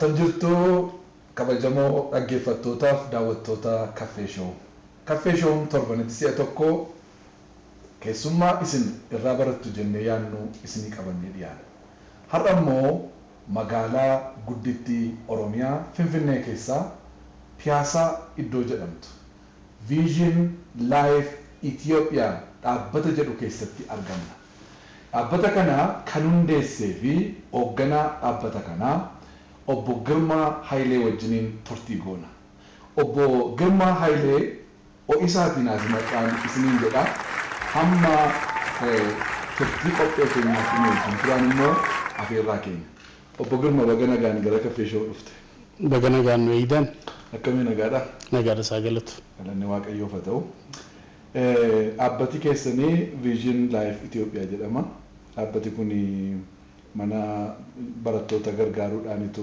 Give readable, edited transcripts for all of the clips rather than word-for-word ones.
Attam jirtu kabajamoo dhaggeeffattootaaf daawwattoota Caffee Show. Caffee Show torbanitti si'a tokko keessummaa isin irraa barattu jennee yaadnu isinii qabannee dhiyaanna. Har'a immoo magaalaa guddittii Oromiyaa Finfinnee keessaa Piyaasaa iddoo jedhamtu Vision Life Ethiopia dhaabbata jedhu keessatti argamna. Dhaabbata kana kan hundeessee fi hoogganaa dhaabbata kanaa Obbo Girmaa Hailee wajjiniin turtii goona. Obbo Girmaa Hailee isaatiin azimaqaan isiniin jedha. Hamma turtii qophee keenyaatti wajjin turan immoo afeerraa keenya. Obbo Girmaa baga nagaan gara Caffee Show dhufte. Baga nagaan nu eedan. Akkamii nagaadha? Nagaadha isaa galatu. Galanni Waaqayyoof haa ta'u. Dhaabbati keessanii Vision Life Ethiopia jedhama. Dhaabbati kun mana barattoota gargaaruudhaanitu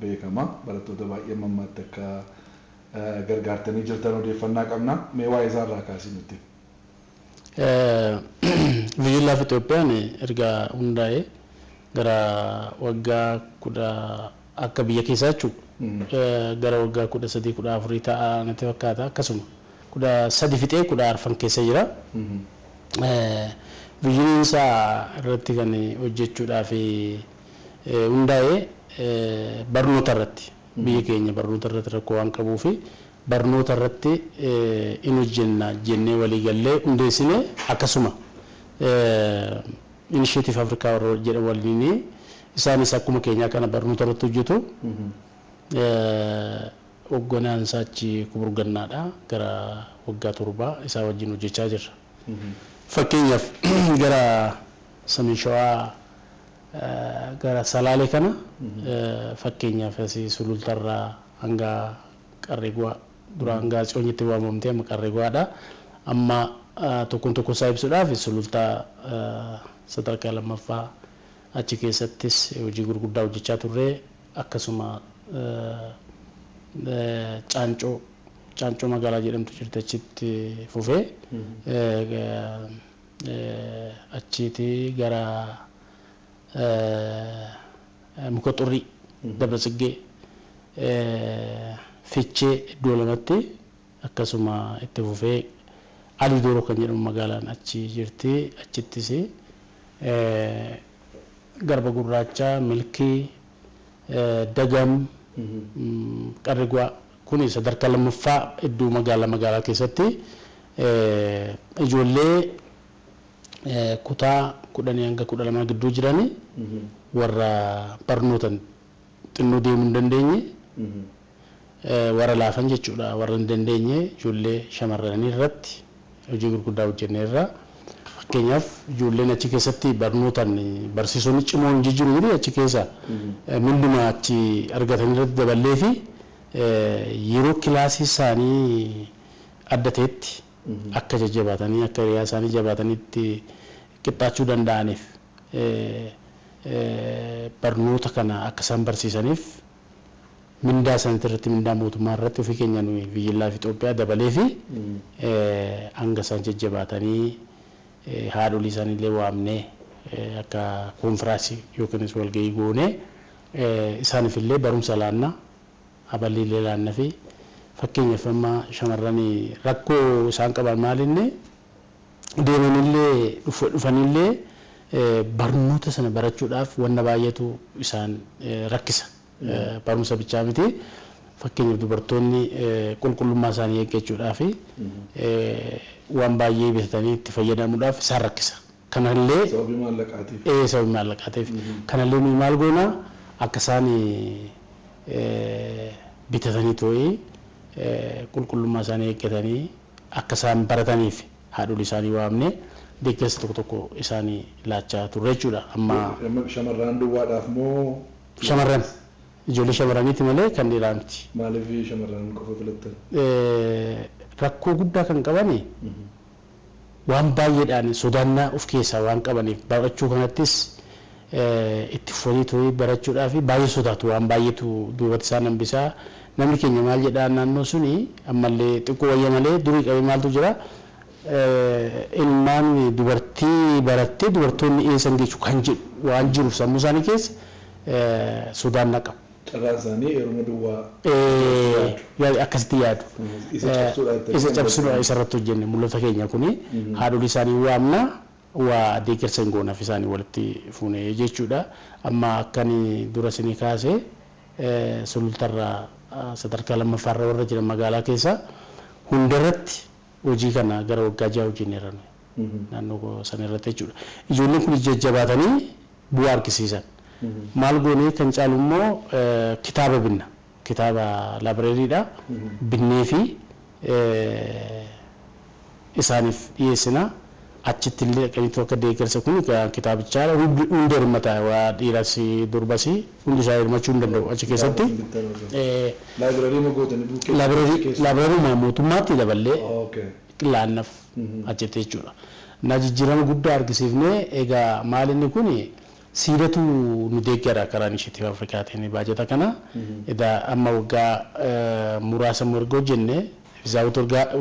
beekama. Barattoota baay'ee mammaatti akka gargaartanii jirtan odeeffannaa qabna. Mee waa'ee isaarraa kaasii nutti. Vision Life Ethiopiaan erga hundaa'ee gara waggaa 10 akka biyya keessaa jechuudha. Gara waggaa 13 14 ta'a natti fakkaata akkasuma. 13 fixee 14 keessa jira. Vision isaa irratti kan hojjechuudhaaf hundaa'ee barnoota irratti biyya keenya barnoota irratti rakkoo waan qabuu fi barnoota irratti in hojjenna jennee walii gallee hundeessine akkasuma Initiative Africa jedhamu waliin isaanis akkuma keenyaa kana barnoota irratti hojjetu. Hoogganaan isaa achi kuburgannaadha gara waggaa 7 isaa wajjin hojjechaa jirra. Fakkeenyaaf gara Samiin Shawaa gara Salaalee kana fakkeenyaaf asii Sulultarraa hanga Qarreeguwaa dura hanga Tsiyoonitti waamamtee amma Qarreeguwaadha. Amma tokkoon tokko isaa ibsuudhaaf Sulultaa sadarkaa lammaffaa achi keessattis hojii gurguddaa hojjechaa turre akkasuma Caancoo magaalaa jedhamtu jirti achitti fufee achitti gara muka xurrii Dabra Tsiggee Fichee iddoo lamatti akkasuma itti fufee Alii Dooroo kan jedhamu magaalaan achi jirti achittis Garba Gurraacha Milkii Dagam Qarreeguwaa kun sadarkaa lammaffaa iddoo magaalaa keessatti ijoollee kutaa 10 hanga 12 gidduu jiran warra barnootan xinnoo deemuu hin dandeenye warra laafan jechuudha warra hin dandeenye ijoollee shamarranii irratti hojii gurguddaa hojjenneerra. Fakkeenyaaf ijoolleen achi keessatti barnootan barsiisonni cimoon jijjiiru achi keessa minduma achi argatanii irratti daballee fi yeroo kilaasii isaanii adda ta'etti akka jajjabaatanii akka hiriyaa isaanii jabaatanitti qixxaachuu danda'aniif barnoota kana akka isaan barsiisaniif mindaa isaanii irratti mindaa mootummaa irratti ofii keenya nuyi Vision Life Ethiopiyaa dabalee fi hanga isaan jajjabaatanii haadholii isaanii illee waamnee akka konfiraansii yookiinis walgahii goonee isaaniif illee barumsa laannaa abalii illee laannaa fi fakkeenyaaf amma shamarran rakkoo isaan qaban maalinni deemanillee dhufanillee barnoota sana barachuudhaaf wanna baay'eetu isaan rakkisa. Barumsa bichaa miti. Fakkeenyaaf dubartoonni qulqullummaa isaanii eeggachuudhaaf waan baay'ee bitatanii itti fayyadamuudhaaf isaan rakkisa. Kanallee sababii maallaqaatiif. Kanallee nuyi maal goona akka isaan bitatanii too'ee qulqullummaa isaanii eeggatanii akka isaan barataniif haadholii isaanii waamne deeggarsa tokko isaanii laachaa turre jechuudha. Amma shamarran duwwaadhaaf moo shamarran ijoollee shamarraniiti malee kan dhiiraa miti. Maaliif shamarran qofa filattan? Rakkoo guddaa kan qabani waan baay'eedhaan sodaannaa of keessaa waan qabaniif barachuu kanattis itti foonii too'ee barachuudhaaf baay'ee sodaatu waan baay'eetu duubatti isaan hambisaa. Namni keenya maal jedhaan naannoo suni ammallee xiqqoo wayya malee durii qabee maaltu jira ilmaan dubartii barattee dubartoonni eessan geessu kan jedhu waan jiruuf sammuu isaanii keessa sodaannaa qabu. carraasanii yeroo duwwaa akkasitti yaadu. Isa cabsuudha isarratti hojjenne mul'ata keenya kuni haadholii isaanii waamna waa deeggarsa hin goonaaf isaanii walitti fuune jechuudha. Amma akkani dura isinii kaasee sulultarraa sadarkaa lammaffaarra warra jiran magaalaa keessa hundarratti hojii kana gara waggaa 6 hojjenneerra naannoo sana irratti jechuudha. Ijoolleen kun jajjabaatanii bu'aa argisiisan. Maal goonee kan caalu immoo kitaaba binna. Kitaaba laabireeriidha. Binnee fi isaaniif dhiyeessina. Achitti illee dhaqaniitu akka deeggarsa kun kitaabicha hundi hirmata waa dhiiras durbas hundi isaa hirmachuu hin danda'u achi keessatti. Laabireerii mootummaatti daballee laannaaf achitti jechuudha. Na jijjiirama guddaa argisiifnee egaa maal inni kun siidatu nu deeggara karaa Initiative Afrikaatiin baajata kana. Amma waggaa muraasa erga hojjenne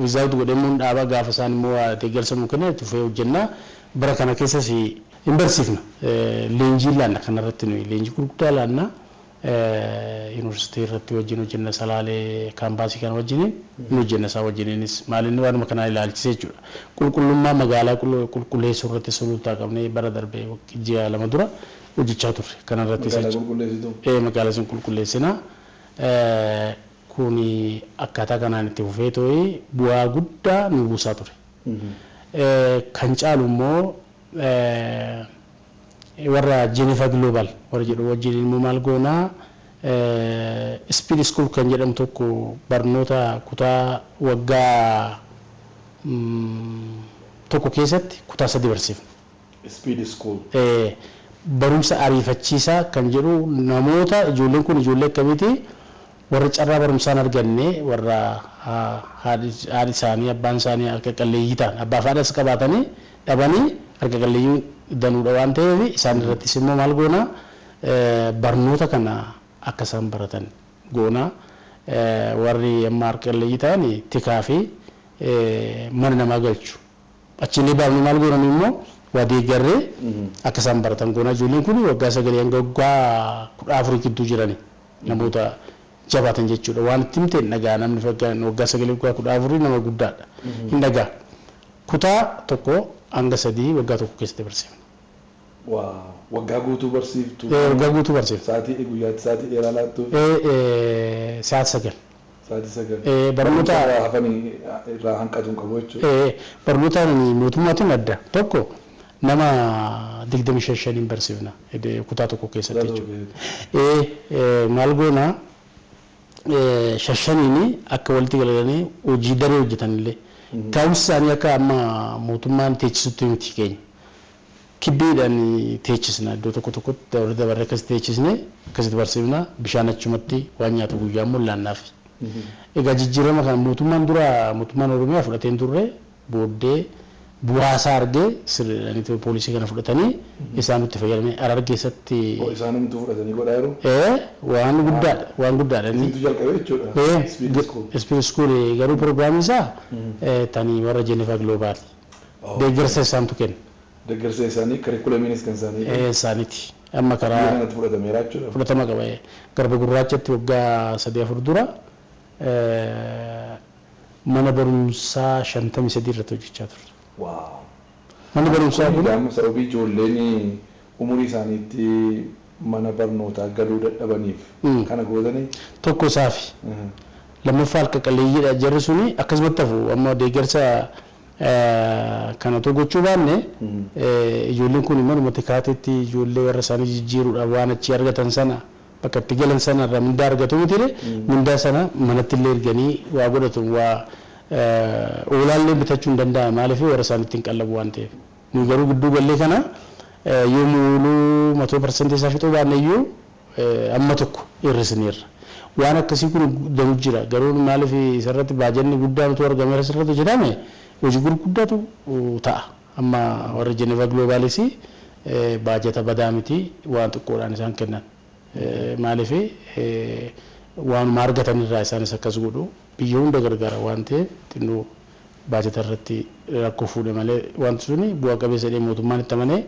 without godhamuun dhaaba gaafa isaan immoo deeggarsa nu kennan tufee hojjenna. Bara kana keessas hin barsiifna. Leenjii laanna kanarratti nuyi leenjii gurguddaa laanna. Yuunivarsiitii irratti wajjin hojjenna salaalee kaampaasii kana wajjin nu hojjenna isaa wajjiniinis maalinni waanuma kanaa ilaalchisee jechuudha. Qulqullummaa magaalaa qulqulleessuu irratti sulultaa qabnee bara darbee ji'a 2 dura hojjechaa turre kanarratti magaalaa sun qulqulleessina. Kuni akkaataa kanaan itti fufee too'ee bu'aa guddaa nu buusaa ture. Kan caalu immoo warra Geneva Global warra jedhu wajjin immoo maal goonaa Speed School kan jedhamu tokko barnoota kutaa waggaa tokko keessatti kutaa 3 barsiifna. Speed School. Barumsa ariifachiisaa kan jedhu namoota ijoolleen kun ijoollee akkamiiti warra carraa barumsaan arganne warra haadhi isaanii abbaan isaanii harka qalleeyyii ta'an abbaa fi haadhas qabaatanii dhabanii harka qalleeyyii danuudha waan ta'eef isaan irrattis immoo maal goona barnoota kana akka isaan baratan goona warri amma harka qalleeyyii ta'an tikaa fi mana namaa galchu achiin baafne maal goona immoo waa deeggarree akka isaan baratan goona. Ijoolleen kun waggaa 9 hanga waggaa 14 gidduu jirani namoota jabaatan jechuudha. Waan itti himte nagaa namni waggaa 9 waggaa 14 nama guddaadha. Hin nagaa kutaa tokko hanga 3 waggaa tokko keessatti barsiifna. Waggaa guutuu barsiiftu. Waggaa guutuu barsiiftu. Sa'aatii guyyaatti sa'aatii dheeraa laattu. Sa'aatii 9. Sa'aatii 9. Barnoota hafanii irraa hanqatuun qabu jechuudha. Barnoota mootummaatiin adda tokko nama 25 barsiifna kutaa tokko keessatti jechuudha. Maal goona shashaniini akka walitti galanii hojii daree hojjetanillee taa'umsi isaanii akka amma mootummaan teechisutti miti keenya kibbiidhaan teechisna iddoo tokko tokkotti dabaree akkasitti teechisne akkasitti barsiifna bishaan achumatti waan nyaatu guyyaa immoo laannaaf. Egaa jijjiirama kana mootummaan Oromiyaa fudhateen turre booddee bu'aasaa argee sirriidhaan poolisii kana fudhatanii isaan itti fayyadamee Harargeessatti isaanumtu fudhatanii godhaa jiru. Waan guddaadha inni. Isintu jalqabee jechuudha. Speed School garuu pirogiraamii isaa tanii warra Geneva Global deeggarsa isaantu kenna. Deeggarsa isaanii karikulamiinis kan isaaniiti. Amma karaa kanatti fudhatameera jechuudha. Fudhatama qaba. Garba gurraachatti waggaa 3-4 dura mana barumsaa 53 irratti hojjechaa turre. Mana barumsaa kun sababii ijoolleen umurii isaaniitti mana barnootaa galuu dadhabaniif kana gootanii tokko isaafi lammaffaa harka qalleeyyiidha jarri suni akkasumatti hafu amma deeggarsa kana otoo gochuu baanne ijoolleen kun manumatti kaateetti ijoollee warra isaanii jijjiiruudhaaf waan achi argatan sana bakka itti galan sana irraa mindaa argatu miti mindaa sana manatti illee erganii waa godhatu waa oolaallee bitachuu hin danda'ama maaliif warra isaaniitti hin qallabu waan ta'eef. Nu garuu gidduu gallee kana yoo muuluu 100% isaa fixuu baanne iyyuu amma tokko hir'isneerra. Waan akkasii kun danuu jira garuu maaliif isarratti baajanni guddaatu argame asirratti jedhame hojii gurguddaatu ta'a. Amma warra Geneva Globaalis baajata badaa miti waan xiqqoodhaan isaan kennan. Maaliif waan argatan irraa isaanis akkas godhu biyya hunda gargaara waan ta'eef xinnoo baajata irratti rakkoo fuudhe malee wanti suni bu'aa qabeessa jedhee mootummaan itti amanee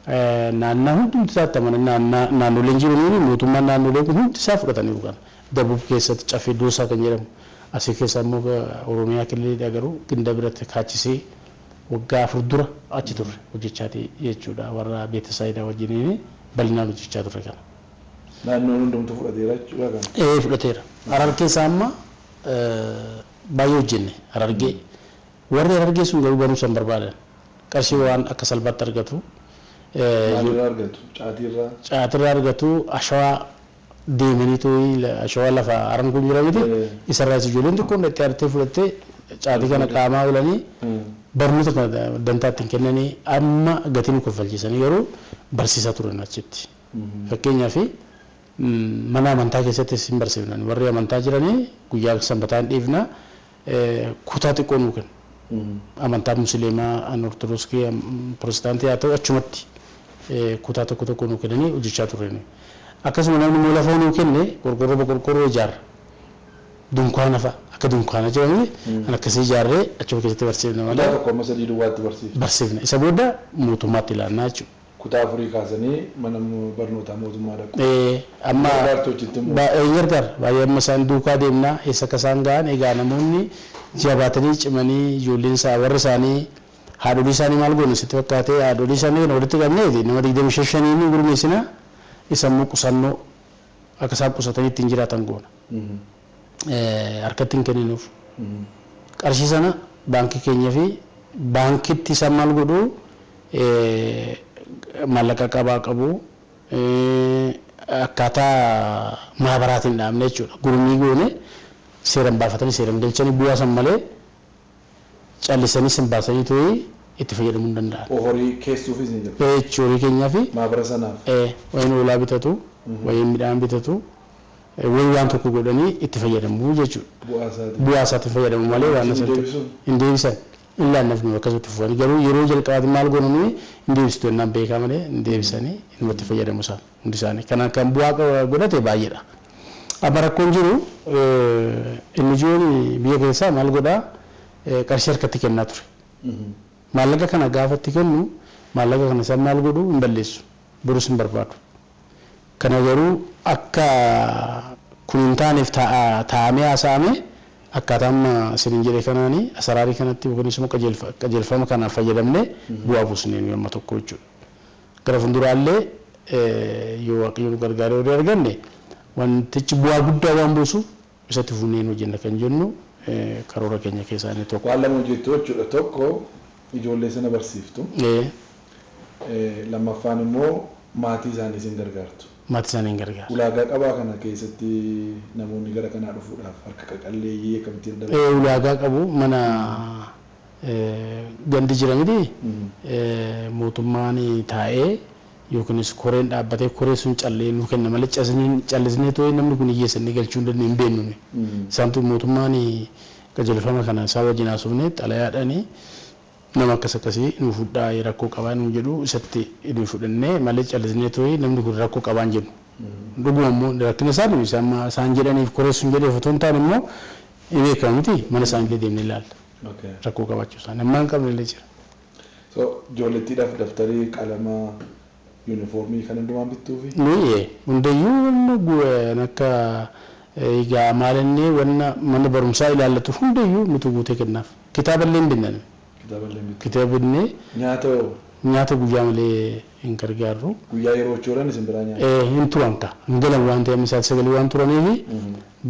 naannaa hundumti isaatti naannoleen jiru mootummaan naannolee kun hundi isaa fudhatanii dhugan. Dabub keessatti Caffee Doosaa kan jedhamu asii keessa immoo Oromiyaa kililidha garuu ginda biratti kaachisee waggaa 4 dura achi turre hojjechaati jechuudha warra Beetesaayidaa wajjiniin bal'inaan hojjechaa turre kana. Naannoon hundumtu fudhateera jechuudha kana. Fudhateera. Harar keessaa amma baay'ee hojjenne Harargee. Warri Harargee sun garuu barumsa hin barbaadan. Qarshii waan akka salphaatti argatu. Maalirraa argatu? Caatirraa argatu ashawaa deemaniitu ashawaa lafa haran kun jira miti isarraa ijoolleen xiqqoon itti artee fudhattee caatii kana qaamaa oolanii barnoota kana dantaatti hin kennanii amma gatii nu kaffalchiisanii garuu barsiisaa turan achitti. Fakkeenyaaf mana amantaa keessatti hin barsiifnan warri amantaa jiranii guyyaa sanbataa hin dhiifna kutaa xiqqoo nu kennu. Amantaa musliimaa ortodoksii pirotestaantii haa ta'u achumatti kutaa tokko nu kennanii hojjechaa turani. Akkasuma namni immoo lafa nuu kenne qorqorroo ijaarra. Dunkaana fa'a akka dunkaana jedhamu kan akkasii ijaarree achuma keessatti barsiifna malee. Kutaa tokko amma 3 duwwaatti barsiifna. Barsiifna. Isa booda mootummaatti ilaannaa jechuudha. Kutaa 4 kaasanii mana barnootaa mootummaa dhaqu. Amma gargaara baay'ee amma isaan duukaa deemnaa eessa akka isaan ga'an egaa namoonni jabaatanii cimanii ijoolleen isaa warri isaanii haadholii isaanii maal goone sitti fakkaatee haadholii isaanii kana walitti qabnee nama 25 ni gurmeessina isa immoo qusannoo akka isaan qusatanii ittiin jiraatan goona. Harkatti hin kenninuuf. Qarshii sana baankii keenya fi baankitti isaan maal godhu maallaqa qabaa qabu akkaataa maabaraatiin dhaabne jechuudha. Gurmii goone seeran baafatanii seeran galchanii bu'aa san malee callisanii sin baasanii tooyi itti fayyadamuu hin danda'an. Horii keessuufis ni jira. Horii keenyaa fi maabara sanaaf. Wayin hoolaa bitatu, wayin midhaan bitatu, wayin waan tokko godhanii itti fayyadamu jechuudha. Bu'aa isaatiin fayyadamu malee waan asirratti hin deebisan. Ilaa nafni akkasitti fufanii garuu yeroo jalqabaatti maal godhanii hin deebistu jennaan beekaa malee hin deebisanii inni fayyadamu isaan hundi isaanii. Kanaan kan bu'aa godhate baay'eedha. Amma rakkoon jiru inni ijoon biyya keessaa maal godhaa qarshii harkatti kennaa ture. Maallaqa kana gaafatti kennu maallaqa kana isaan maal godhu hin balleessu borus hin barbaadu. Kana garuu akka kun hin taaneef taa'amee haasa'amee akkaataa amma isin jedhe kanaanii asaraarii kanatti yookiin immoo qajeelfama kanaaf fayyadamnee bu'aa buusnee amma tokko jechuudha. Gara fuulduraallee yoo waaqayyoon nu gargaaree horii arganne wantichi bu'aa guddaa waan buusuuf isatti fuunee hojjenna kan jennu karoora keenya keessaa inni tokko. Waan lama hojjettu jechuudha. Tokko ijoollee sana barsiiftu. Lammaffaan immoo maatii isaanii isin gargaartu. Maatii isaanii hin gargaaru. Ulaagaa qabaa kana keessatti namoonni gara kanaa dhufuudhaaf harka qaqalleeyyii akkamitti danda'u? Ulaagaa qabu mana gandi jira miti mootummaan taa'ee yookiinis koreen dhaabbatee koree sun callee nu kenna malee callisnee too'ee namni kun hiyyeessanii galchuu hin beeknu. Isaantu mootummaan qajeelfama kana isaa wajjin haasofnee xalayaadhaanii nama akkasii nu fudhaa rakkoo qabaa nu jedhu isatti nu fudhannee malee callisnee too'ee namni kun rakkoo qabaan jedhu. Dhuguma immoo rakkina isaa dhufu isaan jedhaniif koree sun jedhee otoo hin taane immoo hin beekamu miti mana isaanii deemnee ilaalla. Rakkoo qabaachuu isaanii ammaa hin qabne illee jira. Ijoollettiidhaaf daftarii qalamaa yuunifoormii kan hundumaan bittuufi? Hundayyuu akka egaa maalinni mana barumsaa ilaallatu hundayyuu nuti guutee kennaaf. Kitaaballee hin binnan. Kitaabni nyaata guyyaa malee hin gargaaru. Guyyaa yeroo hojjetan isin biraa nyaata? Hin turan ka. Hin galan waan ta'eef misaal sagalee waan turaniifi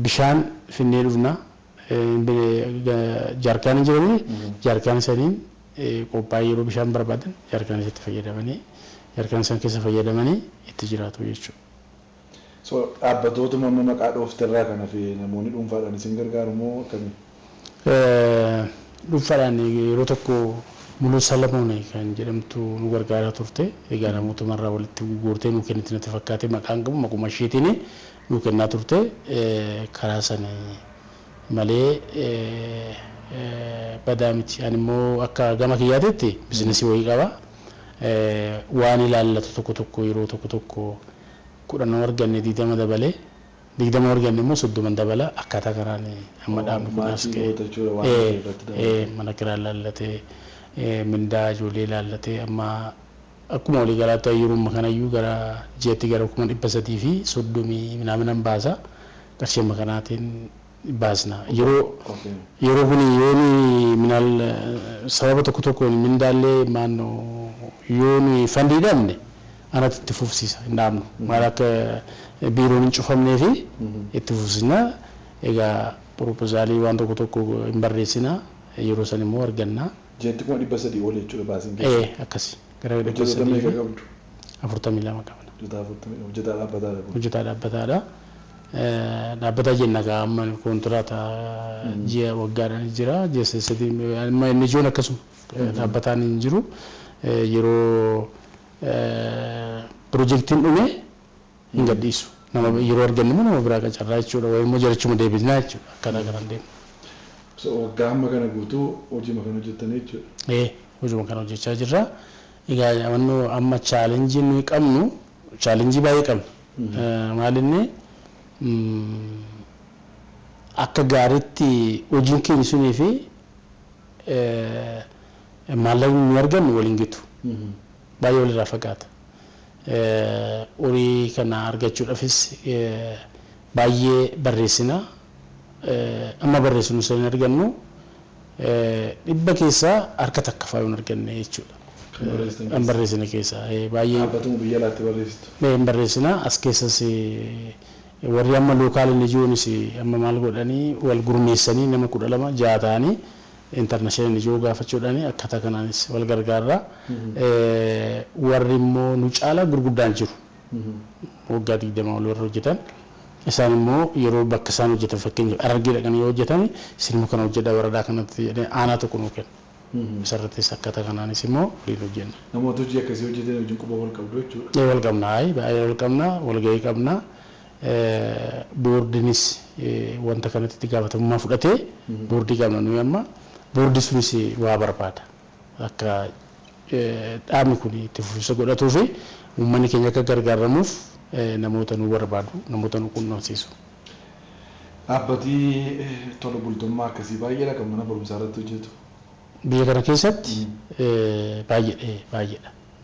bishaan finnee dhufna. Jaarkaan jiranii jaarkaan saniin qophaa'ee yeroo bishaan barbaadan jaarkaan isatti fayyadamanii jaarkaan isaan keessa fayyadamanii itti jiraatu jechuudha. Dhaabbatootuma maqaa dhoofterraa kana fi namoonni dhuunfaadhaan isin gargaaru moo akkamii? Dhuunfaadhaan yeroo tokko Muluu Salamoon kan jedhamtu nu gargaaraa turte. Egaa namootumarraa walitti guurtee nu kennite natti fakkaate maqaan qabu maquma isheetiin nu kennaa turte karaa sana malee badaa miti. Ani immoo akka gama kiyyaatitti bizinesii wayii qaba. Waan ilaallatu tokko yeroo tokko 10 arganne 20 dabalee 20 arganne immoo 30 dabala akkaataa karaan amma dhaabnu kunaas ka'ee mana kiraa ilaallatee mindaa ijoollee ilaallatee amma akkuma walii galaatti yeroo kanayyuu gara jeetti gara 330 minaaminaan baasa qarshii makanaatiin baasna yeroo kun yooni minaal sababa tokko mindaallee maannoo yooni fandii dhabne anatti itti fufsiisa hin dhaabnu maal akka biiroon hin cufamnee fi itti fufsina egaa proposaalii waan tokko hin barreessina yeroo san immoo arganna. Jeetti 300 ol jechuudha baasin keessa. Akkasi gara 42 qabna. Hojjetaa dhaabbataadha. Dhaabbata jenna gaa amma kontiraata ji'a waggaadhaan jira ji'a sadii amma inni ijoon akkasuma dhaabbataan hin jiru yeroo piroojeektiin dhume hin gadhiisu nama yeroo argannu nama biraa qacarraa jechuudha wayii immoo jarachuma deebisnaa jechuudha akkana garan deemu. Waggaa amma kana guutuu hojii makan hojjettanii jechuudha. Hojii makan hojjechaa jirra. Egaa amma chaalenjii nuyi qabnu chaalenjii baay'ee qabna. Maalinni akka gaariitti hojiin keenya sunii fi maallaqni nu argannu waliin gitu. Baay'ee walirraa fagaata. Horii kana argachuudhaafis baay'ee barreessina. Amma barreessinu sun argannu dhibba keessaa harka takka faayuun arganne jechuudha. Kan barreessina keessaa baay'ee. Dhaabbatuma biyya alaatti barreessitu. Barreessina as keessas warri amma lookaalii ijoonis amma maal godhanii wal gurmeessanii nama 12 6 ta'anii intarnaashinaal ijoo gaafachuudhaani akkaataa kanaanis wal gargaarra. Warri immoo nu caalaa gurguddaan jiru. Waggaa 20 ol warra hojjetan. Isaan immoo yeroo bakka isaan hojjetan fakkeenyaaf Harargee dhaqanii yoo hojjetan isin kana hojjedhaa waradaa kanatti jedhee aanaa tokko nuu kenna. Isarrattis akkaataa kanaanis immoo waliin hojjenna. Namoota hojii akkasii hojjetan hojiin quba wal qabdu jechuudha. Wal qabna baay'ee wal qabna wal gahii qabna. Boordinis wanta kanatti itti gaafatamummaa fudhatee boordii qabna nuyi amma boordii sunis waa barbaada. Akka dhaabni kun itti fufiinsa godhatuu fi uummanni keenya akka gargaaramuuf namoota nu barbaadu namoota nu quunnamsiisu. Dhaabbatii tola bultummaa akkasii baay'eedha kan mana barumsaa irratti hojjetu. Biyya kana keessatti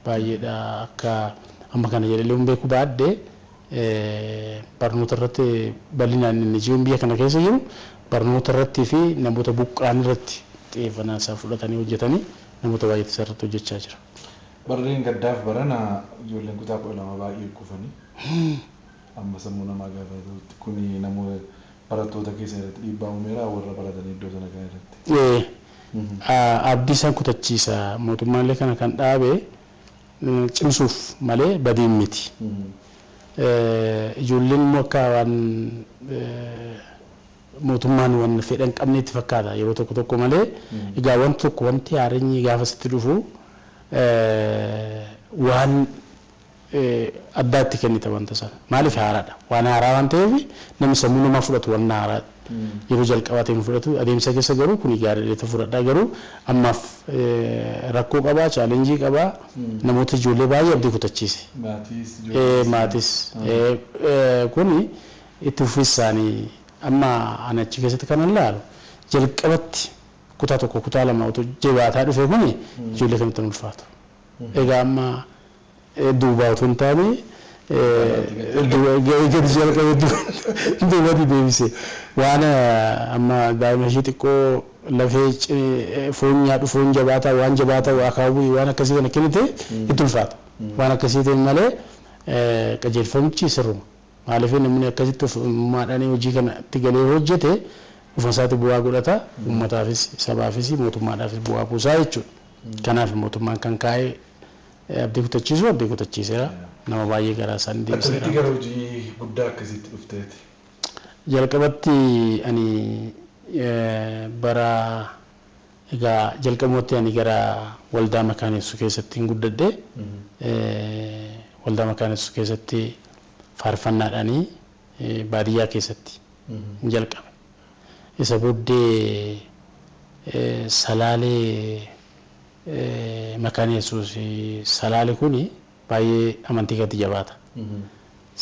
baay'eedha akka amma kana jedhee hin beeku baadhee barnoota irratti bal'inaan inni jiruun biyya kana keessa jiru barnoota irratti fi namoota buqqaan irratti xiyyeeffannaa isaa fudhatanii hojjetanii namoota baay'ee irratti hojjechaa jira. Barreen gaddaaf barana ijoolleen kutaa 12 baay'ee kufanii amma sammuu namaa gaafatutti kuni namoota barattoota keessa irratti dhiibbaa uumeera warra baratanii iddoo sana kana irratti. Abdii isaan kutachiisa mootummaallee kana kan dhaabe cimsuuf malee badiin miti. Ijoolleen immoo akka waan mootummaan waan fedhan qabneetti fakkaata yeroo tokko malee egaa wanti haareenyi gaafa sitti dhufu waan addaatti kennita wanta sana maaliif haaraadha waan haaraa waan ta'eef namni sammuu namaa fudhatu waan haaraa yeroo jalqabaatee fudhatu adeemsa keessa garuu kun gaariidha ta'e fudhadhaa garuu ammaaf rakkoo qabaa chaalenjii qabaa namoota ijoollee baay'ee abdii kutachiise maatis kun itti fufiinsaanii amma anachi keessatti kan ilaalu jalqabatti kutaa tokko kutaa lama otoo jabaataa dhufe kun ijoollee kamitti ulfaatu egaa amma duubaa otoo hin taane gadi jalqabee duubatti deebise waan amma daa'ima ishee xiqqoo lafee foon nyaadhu foon jabaataa waan jabaataa akaawwii waan akkasii kana kennite itti ulfaata waan akkasii ta'e malee qajeelfamichi sirruma maaliif namni akkasitti uummaadhaan hojii kanatti galee hojjete ufasaatti bu'aa godhata uummataafis sabaafis mootummaadhaafis bu'aa buusaa jechuudha. Kanaaf mootummaan kan kaa'ee abdii kutachiiseera nama baay'ee garaa isaanii deebiseera. Akkamitti gara hojii guddaa akkasitti dhufteeti? Jalqabatti ani bara egaa jalqabumatti ani gara waldaa makaaneessuu keessatti hin guddadhe waldaa makaaneessuu keessatti faarfannaadhaanii baadiyyaa keessatti hin jalqabe. Isa booddee salaalee makaaneessuus salaalee kuni baay'ee amantii gadi jabaata.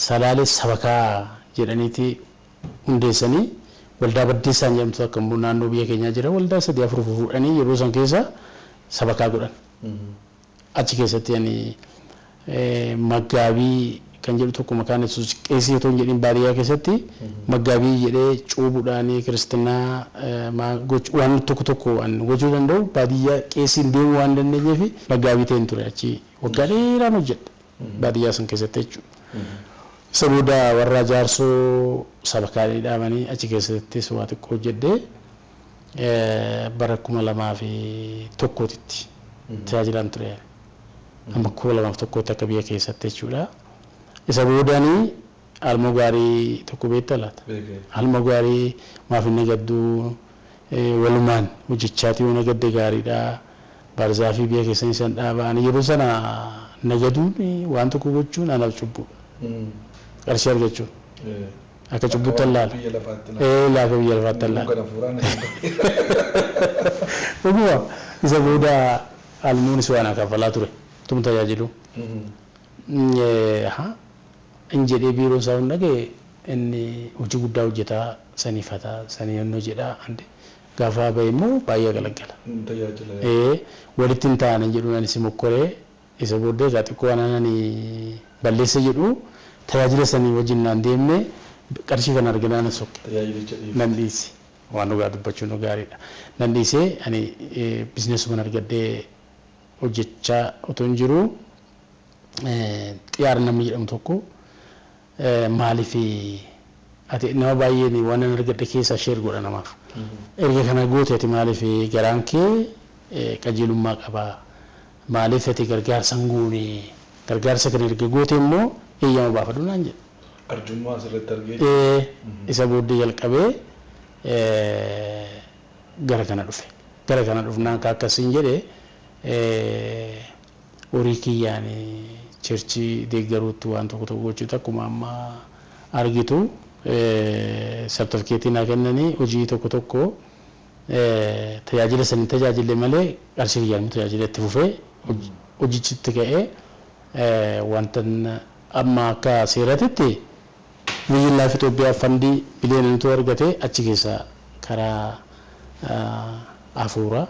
Salaalee sabakaa jedhaniiti hundeessanii waldaa baddeessaan jedhamtu akka naannoo biyya keenyaa jira waldaa 3-4 fuudhanii yeroo san keessa sabakaa godhan. achi keessatti ani maggaabii kan jedhu tokko maqaan Yesuus qeesii otoo hin jedhin baadiyyaa keessatti maggaabii jedhee cuubuudhaanii kiristinaa waan tokko waan gochuu danda'u baadiyyaa qeesiin deemuu waan dandeenyeef maggaabii ta'een ture achi waggaa dheeraan hojjedhe baadiyyaa san keessatti jechuudha. Isa booda warra jaarsoo sabakaalee dhaabanii achi keessattis waa xiqqoo hojjedhee bara 2001tti tajaajilaan ture. Amma 2001tti akka biyya keessatti jechuudha. Isa boodanii almoo gaarii tokko beektaa laata? Almoo gaarii maaf inni gadduu walumaan hojjechaatii yoo nagadde gaariidha. Barzaafii biyya keessanii san dhaabaan yeroo sana nagaduun waan tokko gochuun anaaf cubbuudha. Qarshii argachuun. Akka cubbuutti laala. Laafa biyya lafaatti laala. Dhuguma isa booda almuunis waan kaffalaa ture. Tum tajaajilu. Injedhee biiroo isaa hundagee inni hojii guddaa hojjetaa saniifataa sanii yennoo jedhaa gaafa bahe immoo baay'ee galagala. Walitti hin taa'an jedhu anis mokkoree isa booddee irraa xiqqoo waan balleessa jedhu tajaajila sanii wajjin naan deemne qarshii kan arginaan sokke. Nan dhiise waan dhugaa dubbachuun nu gaariidha. Nan dhiisee ani bizineesuma argadhee hojjechaa otoo hin jiru xiyyaara namni jedhamu tokko maaliif ati nama baay'een waan argadhe keessaa sheer godha namaaf. Erga kana goote ati maaliif garaan kee qajeelummaa qabaa maaliif ati gargaarsa hin goone gargaarsa kana erga goote immoo eeyyama baafadhu naan jedhe. Arjummaa asirratti argee. Isa booddee jalqabee gara kana dhufe. Gara kana dhufnaan akkasiin jedhee horii kiyyaan cherchii deeggaruutti waan tokko gochuutu akkuma amma argitu sartifikeetii naa kennanii hojii tokko tajaajila sanii tajaajille malee qarshii kiyyaan tajaajila itti fufee hojichitti ka'ee wanta amma akka seeratitti biyyi laaf Itoophiyaa fandii biliyoonatu argate achi keessaa karaa afuuraa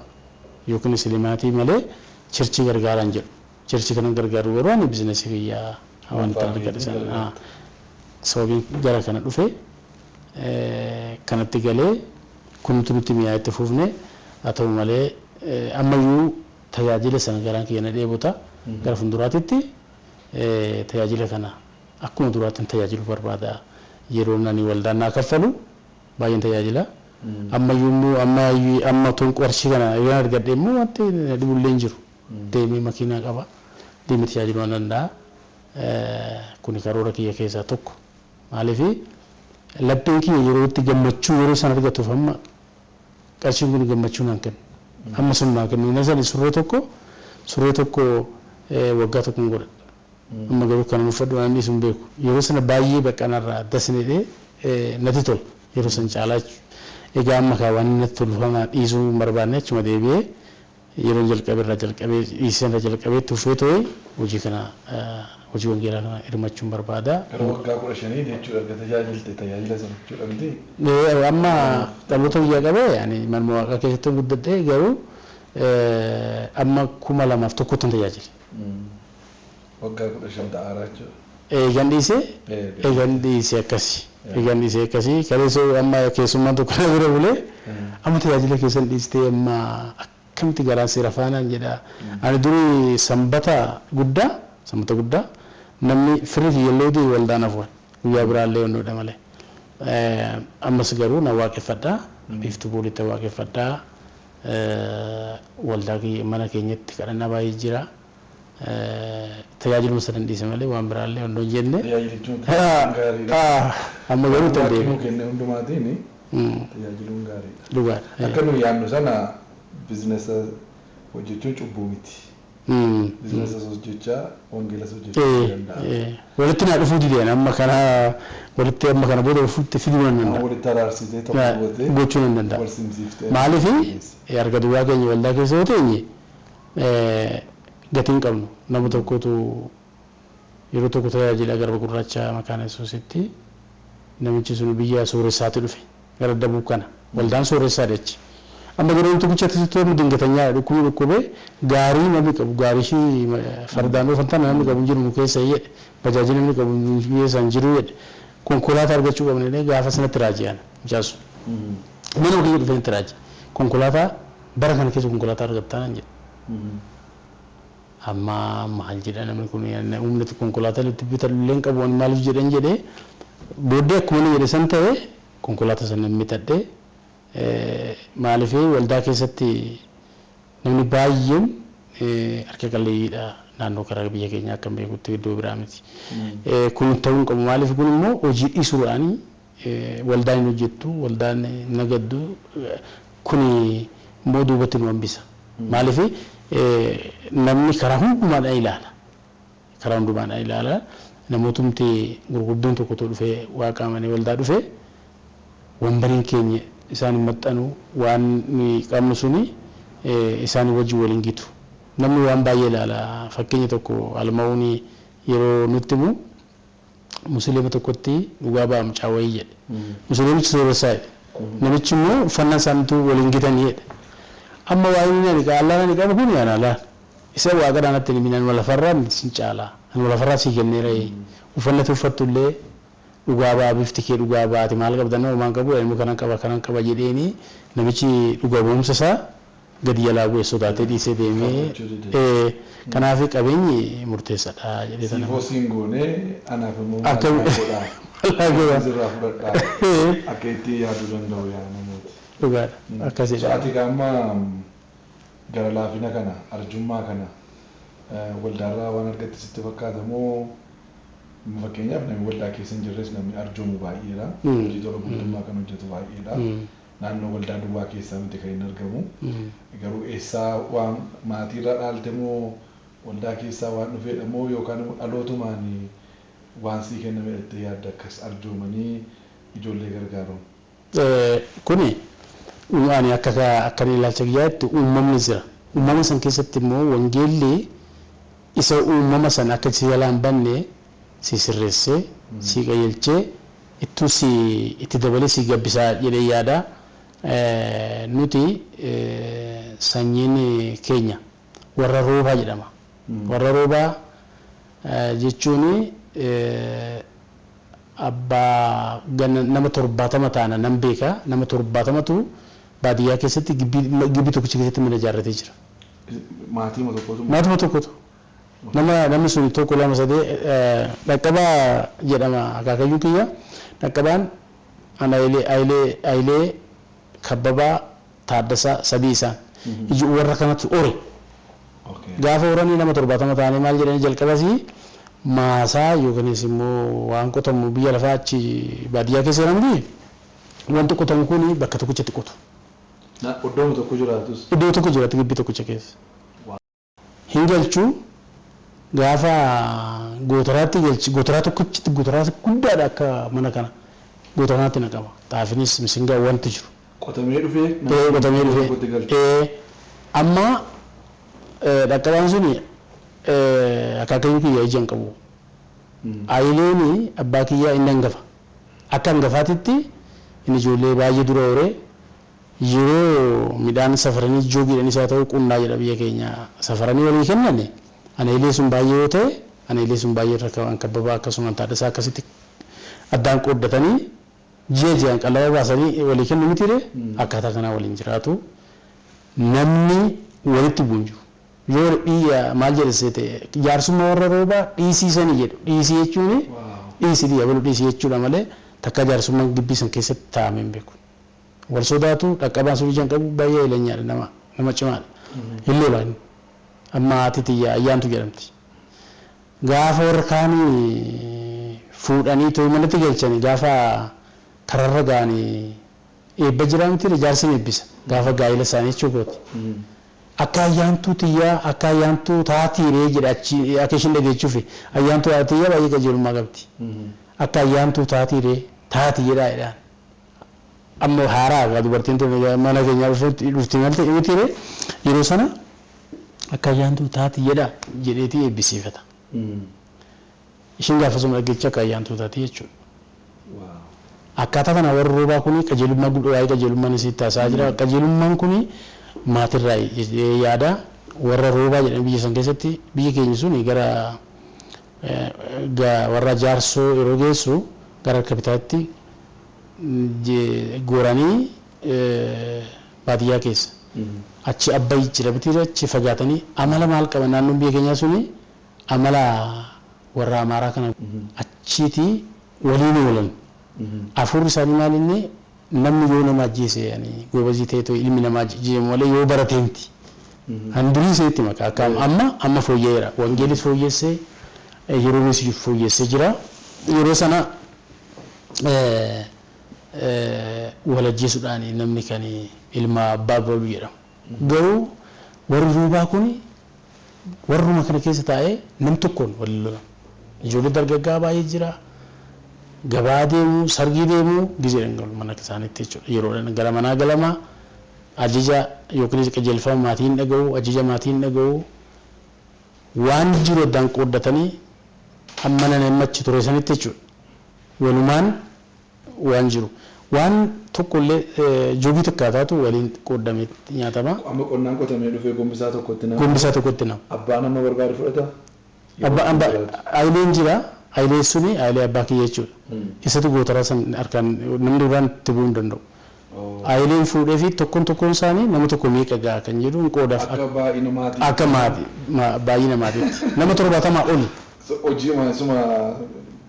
yookiin islimaatii malee cherchii gargaaraan jedhu. Cherchii kana gargaaru yeroo ani bizineesii kiyyaa wanta argadhisan sababiin gara kana dhufe kanatti galee kunuutu nutti mi'aa itti fufne haa ta'u malee ammayyuu tajaajila sana garaan kiyya na dheebota gara fuulduraatitti tajaajila kana akkuma duraatti tajaajilu barbaada yeroo nani waldaan naa kaffalu baay'een tajaajila ammayyuu amma tun qarshii kana yoo argadhe immoo wanti dhibullee hin jiru deemee makiinaa qaba deemee tajaajiluu waan danda'a kuni karoora kiyya keessaa tokko maaliif lapheen kiyya yeroo itti gammachuu yeroo san argatuuf amma qarshiin kun gammachuu naan kennu amma sun naa kennu inni san surree tokko waggaa tokko hin godhadha. Amma garuu kan uffadhu waan inni sun beeku yeroo sana baay'ee baqqanarraa addasinidhee natti tola yeroo san caalaa egaa amma kaawwan natti tolu fana dhiisuu barbaanne achuma deebi'ee yeroo jalqabeerraa jalqabee dhiisanirra jalqabee tuffee ta'e hojii kana hojii wangeelaa kana hirmachuun barbaada. Yeroo waggaa 15 jechuudha erga tajaajila sana jechuudha miti. Amma dhaloota biyyaa qabee ani manuma waaqaa keessatti guddadhee garuu amma 2001 tajaajile. Waggaa 15 ta'aara jechuudha. Eegan dhiisee akkasii. Eegan dhiisee akkasii kaleessoo amma keessummaan tokko na bira bulee amma tajaajila keessan dhiistee amma akkamitti garaan seera faanaan jedha. Ani durii sanbata guddaa namni firii kiyyallee waldaan hafuun guyyaa biraallee onnoodha malee. Ammas garuu na waaqeffadhaa biiftuu boolitti waaqeffadhaa waldaa mana keenyatti kadhannaa baay'ee jira. Tajaajiluma sana dhiise malee waan biraallee hundoo jenne amma garuu ta'ee kenne hundumaatiin tajaajiluun gaariidha. Dhugaadha. Akka nuyi yaadnu sana biizinesa hojjechuun cubbuu miti. Biizinesa hojjechaa wangeelas hojjechuu danda'a. Walitti naa dhufuu dideen amma kana walitti amma kana booda ofuutti fiduu nan danda'a. Walitti araarsitee tokko gootee gochuu nan danda'a. Maaliif arga duwwaa keenya waldaa keessa yoo teenye gatiin qabnu nama tokkotu yeroo tokko tajaajila garba gurraacha makaana Yesuusitti namichi sun biyya sooressaatti dhufe gara dabuu kana waldaan sooressaa jechi amma yeroo tokkichatti sitoo dingatanyaa dhukkubee gaarii namni qabu gaarii shi fardaan oofan namni qabu jiru keessa jedhe bajaajii namni qabu keessa jiru jedhe konkolaataa argachuu qabne gaafa sanatti raajiyaan jaasu mana hojii dhufanii raaji konkolaataa bara kana keessa konkolaataa argattaan jedhe amma maal jedha namni kun humna konkolaataa itti bitallee qabu maaliif jedhan jedhe booddee akkuma jedhe san ta'e konkolaataa sana mitadhe maaliif waldaa keessatti namni baay'een harka qalleeyyiidha naannoo karaa biyya keenya akka beekutti iddoo biraa miti kun ta'uu qabu maaliif kun immoo hojii dhiisuudhaan waldaan hojjettu waldaan nagaddu kun immoo duubatti nu hambisa maaliif namni karaa hundumaadhaan ilaala namootumti gurguddoon tokko dhufee waaqaamanii waldaa dhufee wambariin keenya isaan maxxanu waan qabnu suni isaan wajji waliin gitu namni waan baay'ee ilaala fakkeenya tokko almaa'uun yeroo nutti himu musliima tokkotti dhugaa ba'a mucaa wayii jedhe musliimichi sooressaa namichi immoo uffannaa isaaniitu waliin gitanii jedhe amma waa'ee ni qaalaa ni qabu kun yaana laa isa waa gadaanatti minan wala farraa sin caalaa an wala farraa si kenneera uffanna tuffattullee dhugaa ba'a bifti kee dhugaa baati maal qabdan waan qabu ilmu kanan qaba jedheeni namichi dhugaa boomsa isaa gadi jalaa bu'ee sodaatee dhiisee deemee kanaaf qabeenyi murteessaadha jedhee sana sifoosiin goonee anaaf immoo akka itti yaaduu danda'u yaa namooti dhugaadha akkasidha sa'aatii gaamma gara laafina kana arjummaa kana waldaarraa waan argatte sitti fakkaatamoo fakkeenyaaf namni waldaa keessa hin jirres namni arjoomu baay'eedha hojii tola bultummaa kan hojjetu baay'eedha naannoo waldaa duwwaa keessaa miti kan hin argamu garuu eessaa waan maatiirra dhaalte moo waldaa keessaa waan dhufeedha moo yookaan dhalootumaan waan sii kenname itti yaadda akkas arjoomanii ijoollee gargaaru kuni ani akka ilaalcha kiyyaatti uumamni jira uumama san keessatti immoo wangeelli isa uumama san akka si jalaan banne si sirreessee si qayyelchee ittuu si itti dabalee si gabbisaa jedhee yaada nuti sanyiin keenya warra roobaa jedhama warra roobaa jechuun abbaa nama 70 taana nan beeka nama 70tu baadiyyaa keessatti gibbii tokkicha keessatti mana ijaarratee jira maatii tokkotu namni sun tokko lama sadee dhaqqabaa jedhama akaakayyuu kiyya dhaqqabaan ana Ayilee Kabbabaa Taaddasaa sadii isaan iji warra kanatti ore gaafa horanii nama 70 taanee maal jedhanii jalqabasii maasaa yookiinis immoo waan qotamu biyya lafaa achi baadiyyaa keessa jiran wanti qotamu kun bakka tokkichatti qotu iddoo tokko jiraatus iddoo tokko jiraatu gibbii tokkicha keessa hin galchuu gaafa gootaraatti galchi gootaraa tokkichatti gootaraa guddaadha akka mana kana gootaraatti naqama xaafinis misingaa wanti jiru qotamee dhufee amma dhaqqabaan suni akaakayyuu kiyya ijaan qabu Ayileen abbaa kiyyaa inni hangafa akka hangafaatitti inni ijoollee baay'ee dura horee yeroo midhaan safaranii joogiidhaan isaa ta'u qunnaa jedha biyya keenya safaranii walii kennan Ayilee sun baay'ee yoo ta'e Ayilee sun baay'ee rakkaan Kabbabaa akkasuma Taaddasaa akkasitti addaan qooddatanii ji'aan qalaba baasanii walii kennu mitiire akkaataa kanaa waliin jiraatu namni walitti buunju yoo dhiya maal jedhese jaarsummaa warra roobaa dhiisiisanii jedhu dhiisii jechuun dhiisii yabalu dhiisii jechuudha malee takka jaarsummaa gibbii san keessatti taa'amee hin beeku wal sodaatu dhaqqabaan sun ijaan qabu baay'ee ileenyaadha nama cimaadha hin lolaan amma haatitiyya ayyaantu jedhamti gaafa warra kaanii fuudhanii too manatti galchanii gaafa kararra ga'anii eebba jiraamti jaarsin eebbisa gaafa gaa'ila isaanii jechuukooti akka ayyaantuu tiyyaa akka ayyaantuu taatiiree jedha achi akka ishiin dhageechuufi ayyaantuu taatiyyaa baay'ee qajeelummaa qabdi akka ayyaantuu taatiiree taati jedhaadhaan amma haaraa dubartiin mana keenyaa dhufti malte dhuftiire yeroo sana akka ayyaantuu taati jedheetii eebbisiifata ishiin gaafasuma dhageecha akka ayyaantuu taati jechuudha akkaataa kana warra roobaa kuni qajeelummaa guddaa qajeelummaan isii taasaa jira qajeelummaan kuni maatirraa yaada warra roobaa jedhan biyya san keessatti biyya keenya suni gara warra jaarsoo yeroo geessu gara kapitaatti gooranii baadiyyaa keessa achi abbayyi jira bitira achi fagaatanii amala maal qaban naannoon biyya keenyaa suni amala warra amaaraa kana achiiti waliin oolan afurri isaanii maal inni namni yoo nama ajjeese yani goobazii ta'e ilmi namaa ajjeese malee yoo barateemti handurii seetti maqaa akkam amma fooyyeera wangeelis fooyyeessee yeroo meesii fooyyeessee jira yeroo sana wal ajjeesuudhaan namni kan ilma abbaa balu jedhamu garuu warri roobaa kun warruma kana keessa taa'ee nam tokkoon wal lola ijoollee dargaggaa baay'ee jira gabaa deemu sargii deemu gizeen galu mana isaaniitti jechuudha yeroo gara manaa galama ajaja yookiin qajeelfama maatiin dhaga'u ajaja maatiin dhaga'u waan jiru addaan qooddatanii amma namachi ture sanitti jechuudha walumaan waan jiru waan tokkollee joogii takkaataatu waliin qoodamee nyaatama. Amma qonnaan qotamee dhufee gombisaa tokkotti nama. Abbaa nama barbaadu fudhata. Ayileen jira ayilee suni ayilee abbaa kiyya jechuudha. Isatu gootaraa san harkaan namni duraan itti bu'uu hin danda'u. Ayileen fuudhee fi tokkoon isaanii nama tokko meeqa gahaa kan jedhu qoodaaf. Akka baay'ina maatii. Akka baay'ina maatii. Nama 70 oli. Hojii suma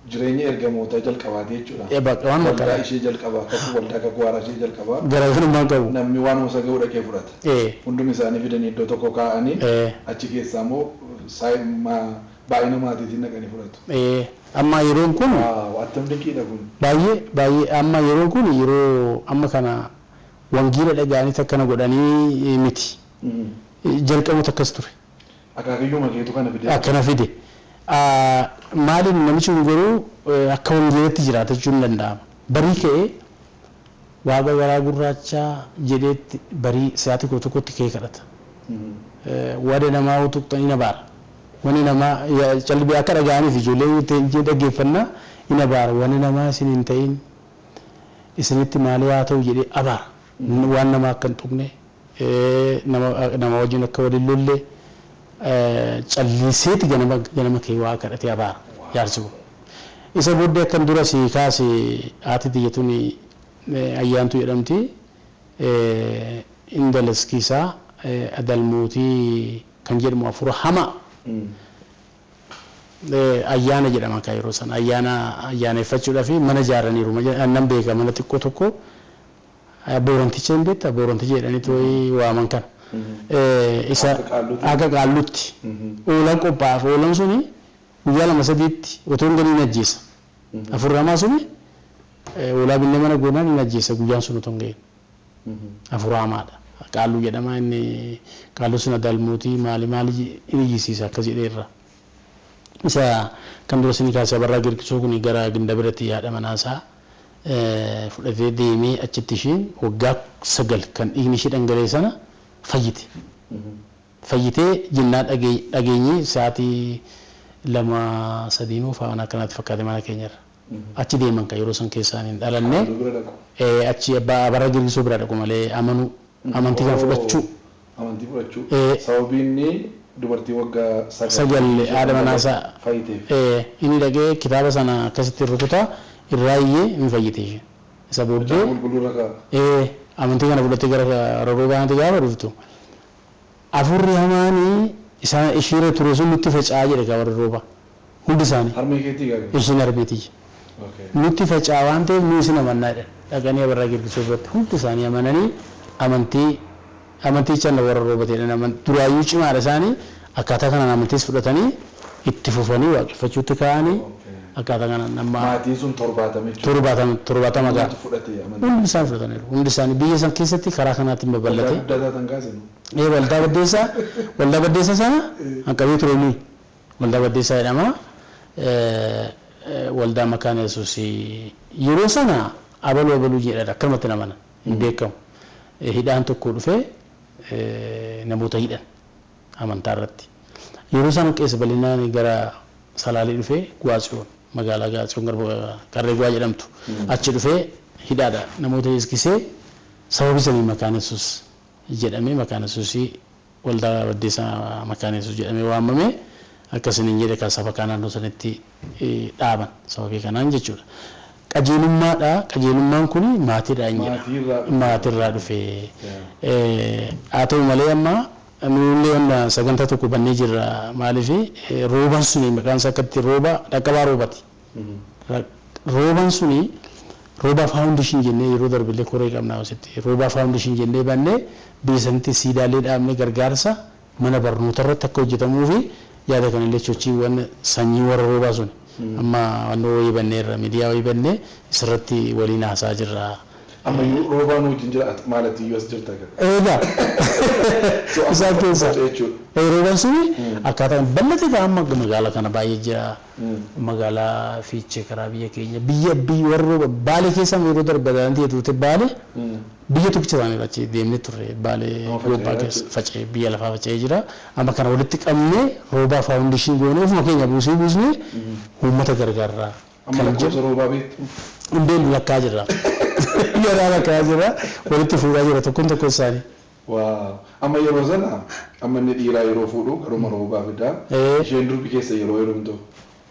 jireenya ergamoota jalqabaati jechuudha. Waan waldaa ishee jalqabaa akkasuma waldaa gagwaaraa ishee jalqabaa. Garaagarummaa qabu. Namni waan hosa ga'uu dhaqee fudhata. Hundum isaanii fidanii iddoo tokko kaa'anii achi keessaa immoo baay'ina maatiitiin dhaqanii fudhatu. Amma yeroon kun attam dinqiidha kun. Baay'ee amma yeroon kun yeroo amma kana wangeela dhaga'anii akkana godhanii miti. Jalqabuutu akkas ture. Akaakiyyuu makeetu kana fide. Akkana fide. Maaliin namichi kun garuu akka wangeelatti jiraatachuun danda'ama. Barii ka'ee waaqa garaa gurraachaa jedheetti barii sa'aatii tokkotti ka'ee kadhata. Wada namaa utuqxan ina baara. Wani namaa calbii akka dhaga'aniif ijoolleen dhaggeeffannaa ina baara. Wani namaa isin hin ta'in isinitti maalii haa ta'u jedhee abaara. Waan namaa akka hin tuqne nama wajjin akka waliin lollee calliseeti ganama kee waa kadhatee abaara jaarsi kun. Isa booddee akkan dura si kaase haati tiyyatuun ayyaantu jedhamti indalaskiisaa adalmootii kan jedhamu afur hama ayyaana jedhama kan yeroo sana ayyaaneffachuudhaaf mana ijaaraniiru nan beeka mana xiqqoo tokko booranticha hin beektaa booranticha jedhanii tooyi waaman kana. Isa akka qaallutti oolan qophaa'aaf oolan suni guyyaa 2-3tti otoo hin galiin ajjeesa. Afurramaa suni oolaa binnee mana goonaan hin ajjeesa guyyaan sun otoo hin gahin. Afurramaadha. Qaalluu jedhama inni qaalluu sun adalmootii maali inni iyyisiisa akkas jedheerra. Isa kan dura sinii kaasee barraa girgisoo kun gara ginda biratti yaada manaasaa fudhatee deemee achitti ishiin waggaa 9 kan dhiigni ishee dhangalee sana fayyite. Fayyitee jinnaa dhageenyi sa'aatii 2-3 fa'aan akkanatti fakkaate mana keenyarra. Achi deeman kan yeroo san keessaan hin dhalanne achi bara girgisoo bira dhaqu malee amantii kan fudhachuu. Amantii fudhachuu. Sababiin dubartii waggaa 9 haadha manaasaa fayyiteef. Inni dhaqee kitaaba sana akkasitti rukutaa irraa iyyee hin fayyite ishee. Isa booddee amantii kana fudhattee gara roobaa kanatti gaafa dhuftu. Afurri hamaanii isaan ishiirra ture sun nutti faca'aa jedhe gaafa roobaa. Hundi isaanii. Harmee keetii gaafa. Ishiin harmeetii. Nutti faca'aa waan ta'eef nu isin amannaa jedhan. Dhaqanii barraa girgisoo biratti hundi isaanii amananii amantii channa warra roobateedhaan duraayyuu cimaadha isaanii akkaataa kanaan amantiis fudhatanii itti fufanii waaqeffachuutti ka'anii akkaataa kanaan nama maatiin sun 70 ga'a. Hundi isaan fudhataniiru. Hundi isaanii biyya san keessatti karaa kanaatiin babal'ate. Waldaa baddeessa sana hanqabee ture nuyi. Waldaa baddeessaa jedhama. Waldaa makaana yesuus yeroo sana abaluu jedhadha akkanumatti namana hin beekamu. Hidhaan tokko dhufee namoota hidhan amantaa irratti. Yeroo sana keessa bal'inaan gara salaalee dhufee Gwaatsiyoon magaalaa Gaatsoon Qarree Bu'aa jedhamtu achi dhufee hidhaadha namoota iskisee sababi sanii maqaan Yesuus jedhamee maqaan Yesuusii waldaa Waddeessaa maqaan Yesuus jedhamee waamamee akkasiniin jedhe kan saba kaan naannoo sanatti dhaaban sababii kanaan jechuudha. Qajeelummaadha qajeelummaan kun maatirraa dhufee haa ta'u malee amma nuyi wanta sagantaa tokko bannee jirra maaliif rooban suni maqaan isaa akkatti rooba dhaqqabaa roobati. Rooban suni rooba faawundishin jennee yeroo darbillee koree qabnaa asitti rooba faawundishin jennee bannee biyya sanatti siidaalee dhaabnee gargaarsa mana barnoota irratti akka hojjetamuu fi yaada kanallee sochiiwwan sanyii warra roobaa suni. Amma wannoo wayii banneerra miidiyaa wayii bannee isirratti waliin haasaa jirra. Amma roobaan wajjin jira maalati iyyuu as jirta gara. Eegaa. Isaan keessa. Roobaan suni akkaataan bal'ate kan amma magaalaa kana baay'ee jira. Magaalaa Fiichee karaa biyya keenya biyya warra rooba Baalee keessa yeroo darbatan tuute Baalee biyya tokkicha isaanii achi deemnee turre Baalee roobaa keessa faca'ee biyya lafaa faca'ee jira. Amma kana walitti qabnee roobaa faawundishin goonee ofuma keenya buusnee uummata gargaarraa. Amma lakkoofsa roobaa beektu. Hundeen lakkaa jirra. Yeroo lakkaa jirra walitti fuudhaa jira tokkoon tokko isaanii. Waaw. Amma yeroo sana amma inni dhiiraa yeroo fuudhu garuma roobaa fidaa. Isheen durbi keessa yeroo heerumtu.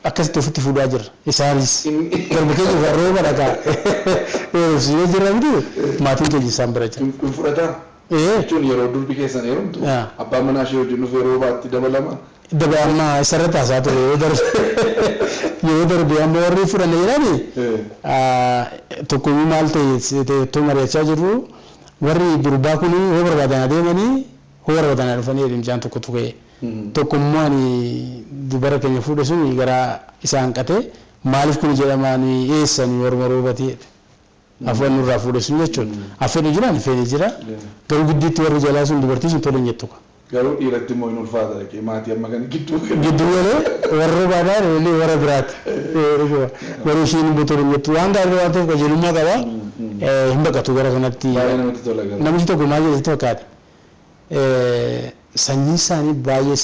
Akkasitti ofitti fuudhaa jirra. Isaanis garba keenya irraa rooba dhagaa. Yeroo jirra miti maatiin keenya isaan bira jira. Fudhataa. Jechuun yeroo durbi keessan heerumtu abbaan manaa ishee wajjin dhufee roobaatti dabalama. Dabalama isarratti haasaa ture yeroo darbe amma warri fudhanne jedhani tokkoyyuu maal ta'e mari'achaa jirru warri durbaa kun hoo barbaadan adeemanii hoo barbaadan dhufanii mucaan tokko tuqee tokkummaa dubara keenya fuudhe sun gara isaan qate maaliif kun jedhamaan eessan warma roobatee afaan nurraa fuudhe sun jechuudha. Afaan jiraan feenii jira garuu giddiitti warri jalaa sun dubartii sun tolan jettu. Garuu dhiiratti immoo hin ulfaata dhaqee maatii amma kan gidduu malee warra baadhaan illee warra biraati. Garuu ishiin motora jettu waan gaarii waan ta'eef qajeelummaa qaba. Hin baqatu gara kanatti. Baay'ee namatti tola gara. Namichi tokko maal jedhatti fakkaata. Sanyii isaanii baay'ee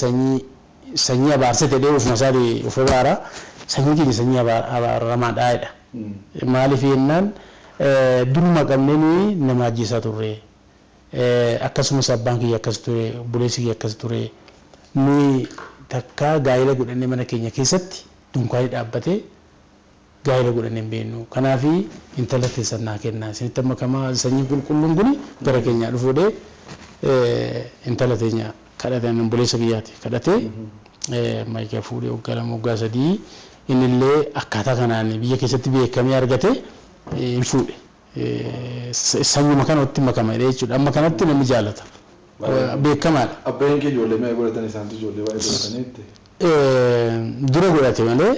sanyii abaarsa ta'ee ofuma isaatii of abaara. Sanyii keenya sanyii abaaramaadhaa jedha. Maaliif jennaan duruma qabnee nuyi nama ajjeesaa turre. Akkasumas abbaan kiyya akkas ture buleessi kiyya akkas ture nuyi takka gaa'ela godhannee mana keenya keessatti dunkaanii dhaabbatee gaa'ela godhannee hin beeknu kanaaf intala teessan naa kennaa isinitti amma kamaa sanyii qulqulluun kun gara keenyaa dhufuudhee intala teenya kadhatan buleessa kiyyaati kadhatee maayikaa fuudhee waggaa 2 waggaa 3 innillee akkaataa kanaan biyya keessatti beekamee argate hin fuudhe. Sanyii makanatti makama jechuudha. Amma kanatti namni jaalata. Beekamaadha. Abbaan kee ijoollee meeqa godhatan isaantu ijoollee baay'ee godhataniitti? Dura godhate malee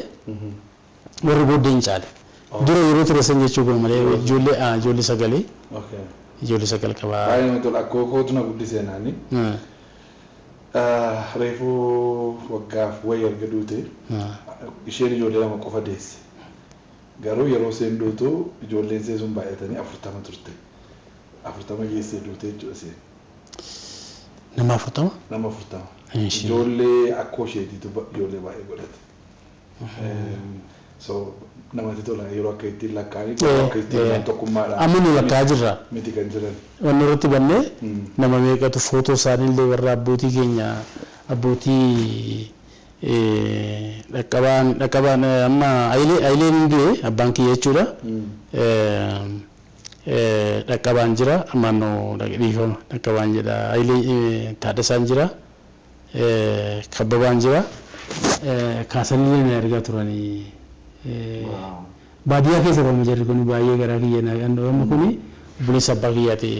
warri booddee hin caale. Dura yeroo ture san jechuu kun malee ijoollee sagalee. Ijoollee sagal qabaa. Baay'ee namatti tola. Akkoo kootu na guddisee naani. Reefuu waggaaf wayii erga duute isheen ijoollee 2 qofa deesse. Garuu yeroo seen duutu ijoolleen see sun baay'atanii 40 turte. 40 geessee duute jechuudha seen. Nama 40? Nama 40. Ijoollee akkoo isheetiitu ijoollee baay'ee godhate. So namatti tola yeroo akka ittiin lakkaa'anii akka ittiin tokkummaadhaan. Amma nu lakkaa'aa jirra. Miti kan jiran. Wanni irratti bannee nama meeqatu footoo isaaniillee warra abbootii keenya abbootii dhaqqabaan amma ayileen hundee abbaan kiyya jechuudha. Dhaqqabaan jira ammaannoo dhiifama dhaqqabaan jedha ayilee taaddasaan jira kabbabaan jira kaasaniilee na ergaa turanii baadiyyaa keessa kan jarri kun baay'ee garaa kiyya naannoo amma kuni buleessa abbaa kiyyaati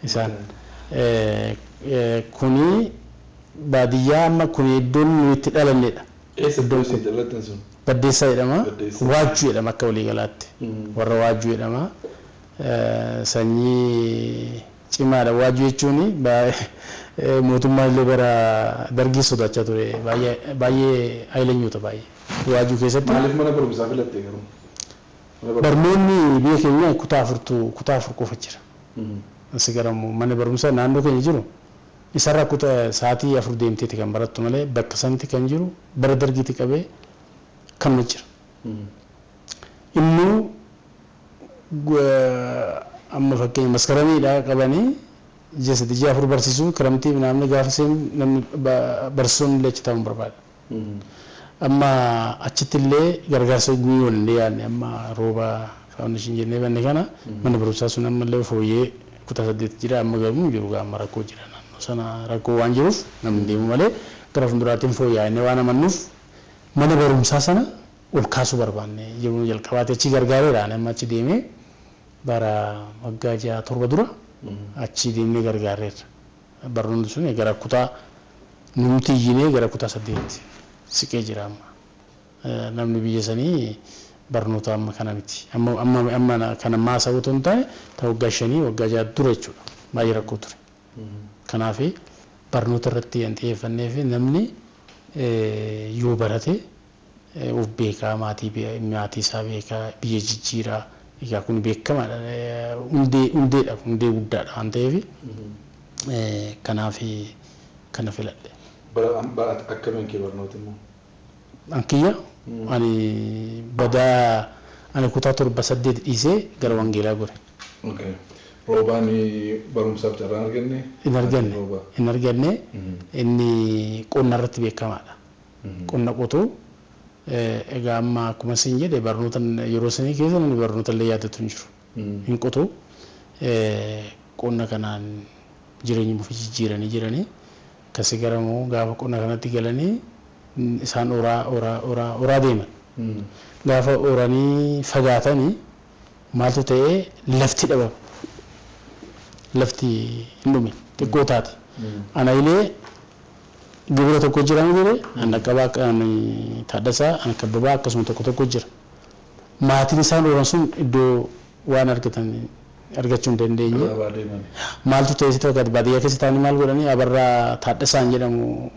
isaan kuni baadiyyaa amma kun iddoon nuyi itti dhalannedha. Eessa iddoon isin dhalattan sun? Baddeessaa jedhama. Waajjuu jedhama akka walii galaatti. Warra waajjuu jedhama. Sanyii cimaadha. Waajjuu jechuun mootummaa illee bara dargii sodaachaa ture. Baay'ee ayleenyuuta baay'ee. Waajjuu keessatti. Maaliif mana barumsaa filattee garuu? Barnoonni biyya keenya kutaa 4 qofa jira. Asi garamu mana barumsaa naannoo keenya jiru. Isarraa kutaa sa'aatii 4 deemteeti kan barattu malee bakka sanatti kan jiru bara dargiitti qabee kan jira. Immoo amma fakkeenya maskaramiidhaa qabanii ji'a 3-4 barsiisuu kiramtii namni gaafa seenu namni barsiisonni illee achi taa'uun barbaada. Amma achitti illee gargaarsa guyyoo illee yaadne amma rooba faawundeeshin jennee banne kana mana barumsaa sun amma illee fooyyee kutaa 8 jira amma garuu jiru amma rakkoo jira naannoo sana rakkoo waan jiruuf namni deemu malee gara fuulduraattiin fooyya'anii waan amannuuf mana barumsaa sana ol kaasuu barbaanne yeroo jalqabaatee achi gargaareedhaan amma achi deemee bara waggaa 6-7 dura achi deemnee gargaareerra. Barnoonni sun gara kutaa nuti iyyinee gara kutaa 8 siqee jira amma. Namni biyya sanii barnoota amma kana miti. Amma kana maasaa otoo hin taane ta'u waggaa 5 waggaa 6 dura jechuudha. Baay'ee rakkoo ture. Kanaaf barnoota irratti waan xiyyeeffannee fi namni yoo barate of beekaa maatii isaa beekaa biyya jijjiiraa egaa kun beekamaadha hundeedha hundee guddaadha waan ta'eef kanaaf kana filadhe. Bara akkamiin kee barnoota immoo? Ankiyya ani badaa ani kutaa 7-8 dhiisee gara wangeelaa gore. Roobaan barumsaaf carraan arganne? Hin arganne inni qonna irratti beekamaadha. Qonna qotuu egaa amma akkuma isin jedhe barnoota yeroo sanii keessa namni barnoota illee yaadatu hin jiru. Hin qotuu qonna kanaan jireenya ofii jijjiiranii jiranii akkasii garamoo gaafa qonna kanatti galanii isaan oraa deeman. Gaafa oranii fagaatanii maaltu ta'ee lafti dhabame. Lafti hin dhume xiqqoo taate. Ana illee gibira tokko jira miti ana qabaa kan taaddasaa ana kabbabaa akkasuma tokko jira. Maatiin isaan oran sun iddoo waan argachuu hin dandeenye. Maaltu ta'e sitti fakkaata baadiyyaa keessa taa'anii maal godhanii abarraa taaddasaan jedhamu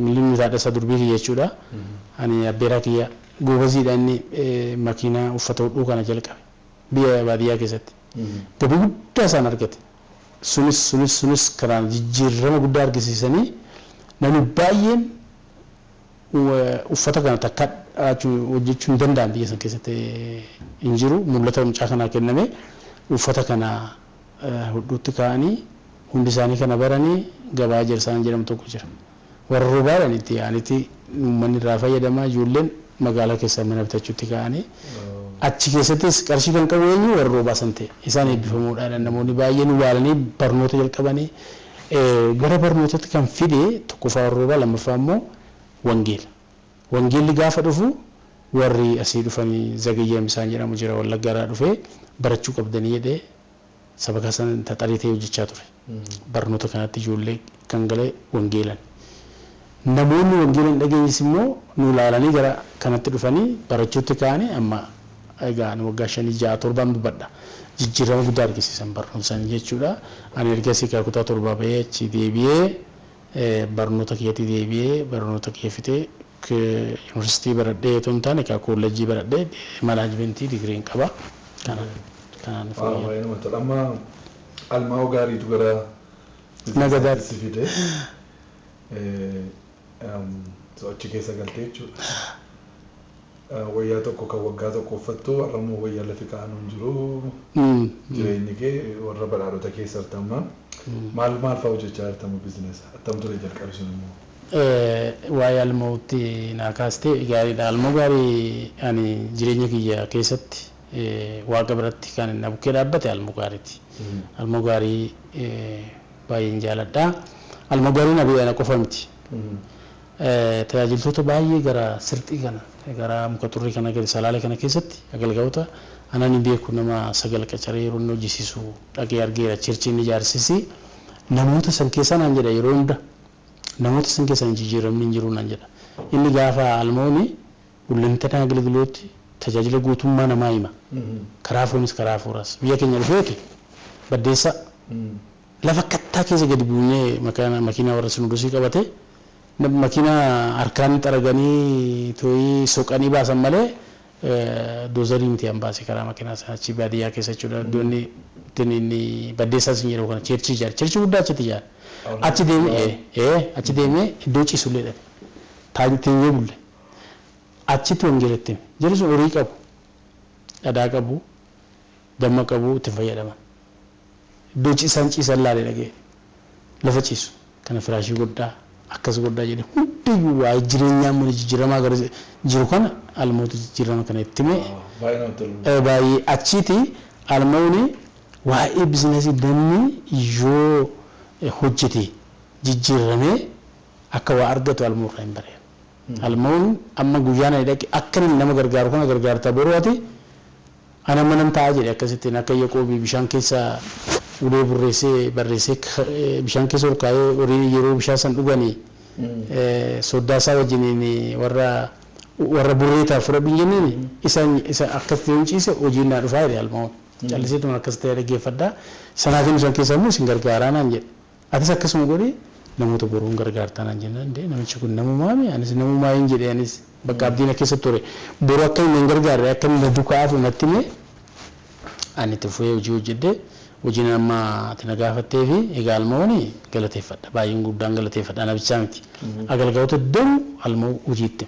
miliyoonni taaddasaa durbii jechuudha. Ani abbeeraa kiyya goobaziidha inni makiinaa uffata hodhuu kana jalqabe biyya baadiyyaa keessatti. Gabii guddaa isaan argate. Sunis karaan jijjiirama guddaa argisiisanii namni baay'een uffata kana takka hojjechuu hin danda'an biyya san keessatti hin jiru. Mul'ata mucaa kanaa kenname uffata kana hodhuutti kaa'anii hundi isaanii kana baranii gabaa jirsaan jedhamu tokko jira. Warra roobaadhaan itti yaa'anitti uummanni irraa fayyadamaa ijoolleen magaalaa keessaa mana bitachuutti kaa'anii achi keessattis qarshii kan qabu eenyu warra roobaa san ta'e isaan eebbifamuudhaan namoonni baay'een ulaalanii barnoota jalqabanii gara barnootatti kan fide tokkoffaa warra roobaa lammaffaa immoo wangeela. Wangeelli gaafa dhufu warri asii dhufanii zagayyaam isaan jedhamu jira wallaggaarraa dhufee barachuu qabdanii jedhee sabakaa san taxarii ta'ee hojjechaa ture. Barnoota kanatti ijoollee kan galee wangeelan. Namoonni wangeelan dhageenyis immoo nu ilaalanii gara kanatti dhufanii barachuutti ka'anii amma egaa waggaa 5-6-7 dubbadha. Jijjiirama guddaa argisiisan barnoota jechuudha. Ani ergasii kutaa 7 bahee achi deebi'ee barnoota keetti deebi'ee barnoota kee fitee yuunivarsiitii baradhee otoo hin taane koolleejjii baradhee manaajimentii digiriin qaba. Kanaan amma almaa gaariitu gara nagadaatti fide achi keessa galtee jechuudha. Wayyaa tokko kan waggaa tokko uffattu har'ammoo wayyaa lafi kaa'an hin jiru. Jireenyi kee warra badhaadhota keessa artamma. Maal fa'aa hojjechaa artamu biizinesa? Attam ture jalqabe sun immoo? Waa'ee almootti naa kaastee gaariidha. Almoo gaarii ani jireenya kiyya keessatti waaqa biratti kan na bukkee dhaabbate almoo gaariiti. Almoo gaarii baay'een jaaladha. Almoo gaarii na qofa miti. Tajaajiltoota baay'ee gara sirxii kana gara muka turrii kana salaalee kana keessatti agalgaa'ota anani beeku nama 9 qacaree yeroo hojjisiisu dhaqee argeera chirchiin ijaarsisi namoota san keessa naan jedha yeroo hunda namoota san keessa hin jijjiiramni hin jiru naan jedha. Inni gaafa almooni ullinta agalgilootti tajaajila guutummaa namaa hima. Karaa foonis karaa fooras biyya keenya dhufeeti baddeessa lafa kattaa keessa gadi buunee makiinaa warra sinudusii qabate makiinaa harkaan xaraganii tooyii soqanii baasan malee doozarii miti an baase karaa makiinaa achi baadiyyaa keessa jechuudha. Iddoon baddeessaa sin jedhamu kana cheerchii ijaare cheerchii guddaa achitti ijaare. Achi deemee iddoo ciisullee dhabe taa'ee bulle achitti wangeelatti jiru sun horii qabu dhadaa qabu damma qabu itti fayyadaman iddoo ciisan laalee dhagee lafa ciisu kana firaashii guddaa akkas guddaa jedhe hundi waa jireenyaa mun jijjiiramaa gara jiru kana almootu jijjiirama kana itti mee baay'ee achitti almooni waa'ee bizinesii dammi yoo hojjete jijjiiramee akka waa argatu almoorra hin baree almoon amma guyyaan ani dhaqe akka nama gargaaru kana gargaarta boruwaati ana manan ta'a jedhe akkasittiin akka Yaaqoobii bishaan keessa ulee barreessee bishaan keessa ol kaa'ee horii yeroo bishaan san dhuganii soddaasaa wajjiniin warra burreetaaf fudhadhu hin jenneen isa akkasitti yoo ciise hojiin naa dhufaa jedhe almoon calliseetuma akkasitti dhaggeeffadhaa sanaatiin isaan keessa immoo isin gargaaraa naan jedhe atis akkasuma godhi namoota boruun gargaartaa naan jennaan namichi kun namumaami anis namumaa hin jedhe anis bakka abdiina keessatti ture boru akka hin gargaarre akka hin dukaa'aaf natti mee ani itti fufee hojii hojjedhe hojiin amma ati na gaafattee fi egaa almooni galateeffadha baay'een guddaan galateeffadha nabichaa miti agalgaa'ota daru almoo hojiitti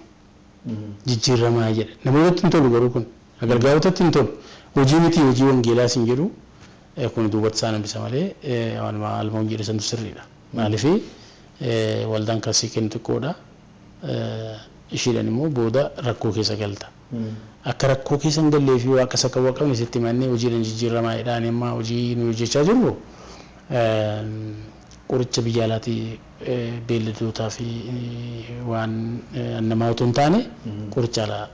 jijjiiramaa jedhe namootatti hin tolu garuu kun agalgaa'otatti hin tolu hojii miti hojii wangeelaa sin jedhu kun duubatti isaa nambisa malee waan almoon jedhe santu sirriidha maaliif waldaan kasii kennu xiqqoodha ishiidhaan immoo booda rakkoo keessa galta akka rakkoo keessa hin gallee fi waaqa isa qabu qabne sitti mannee hojiidhaan jijjiiramaa jedhaan amma hojii nu hojjechaa jirru qoricha biyya alaatii beelladootaa fi waan namaa otoo hin taane qoricha alaa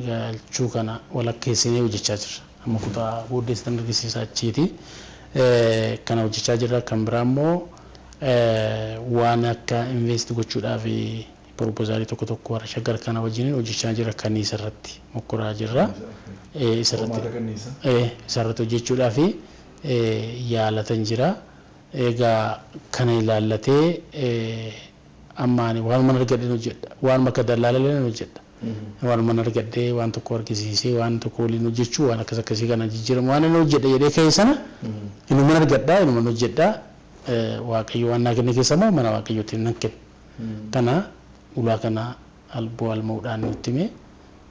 galchuu kana walakkeessinee hojjechaa jirra amma kutaa booddeessitan argisiisaa achiiti kana hojjechaa jirra kan biraa immoo waan akka invest gochuudhaaf proposaalii tokko warra shaggar kana wajjin hojjechaa jira kanniisa irratti mokkoraa jirra isarratti hojjechuudhaaf yaalatan jira egaa kana ilaallatee ammaani waan mana argadhee hojjedha waan bakka dallaalee hojjedha waan mana argadhee waan tokko argisiisee waan tokko waliin hojjechuu waan akkas akkasii kana jijjiiramu waan inni hojjedha jedhee ka'e sana inni mana argadhaa inni mana hojjedhaa waaqayyo waan naa kenne keessa moo mana waaqayyootiin nan kenna kana ulaa kana alboo almoodhaan nutti hime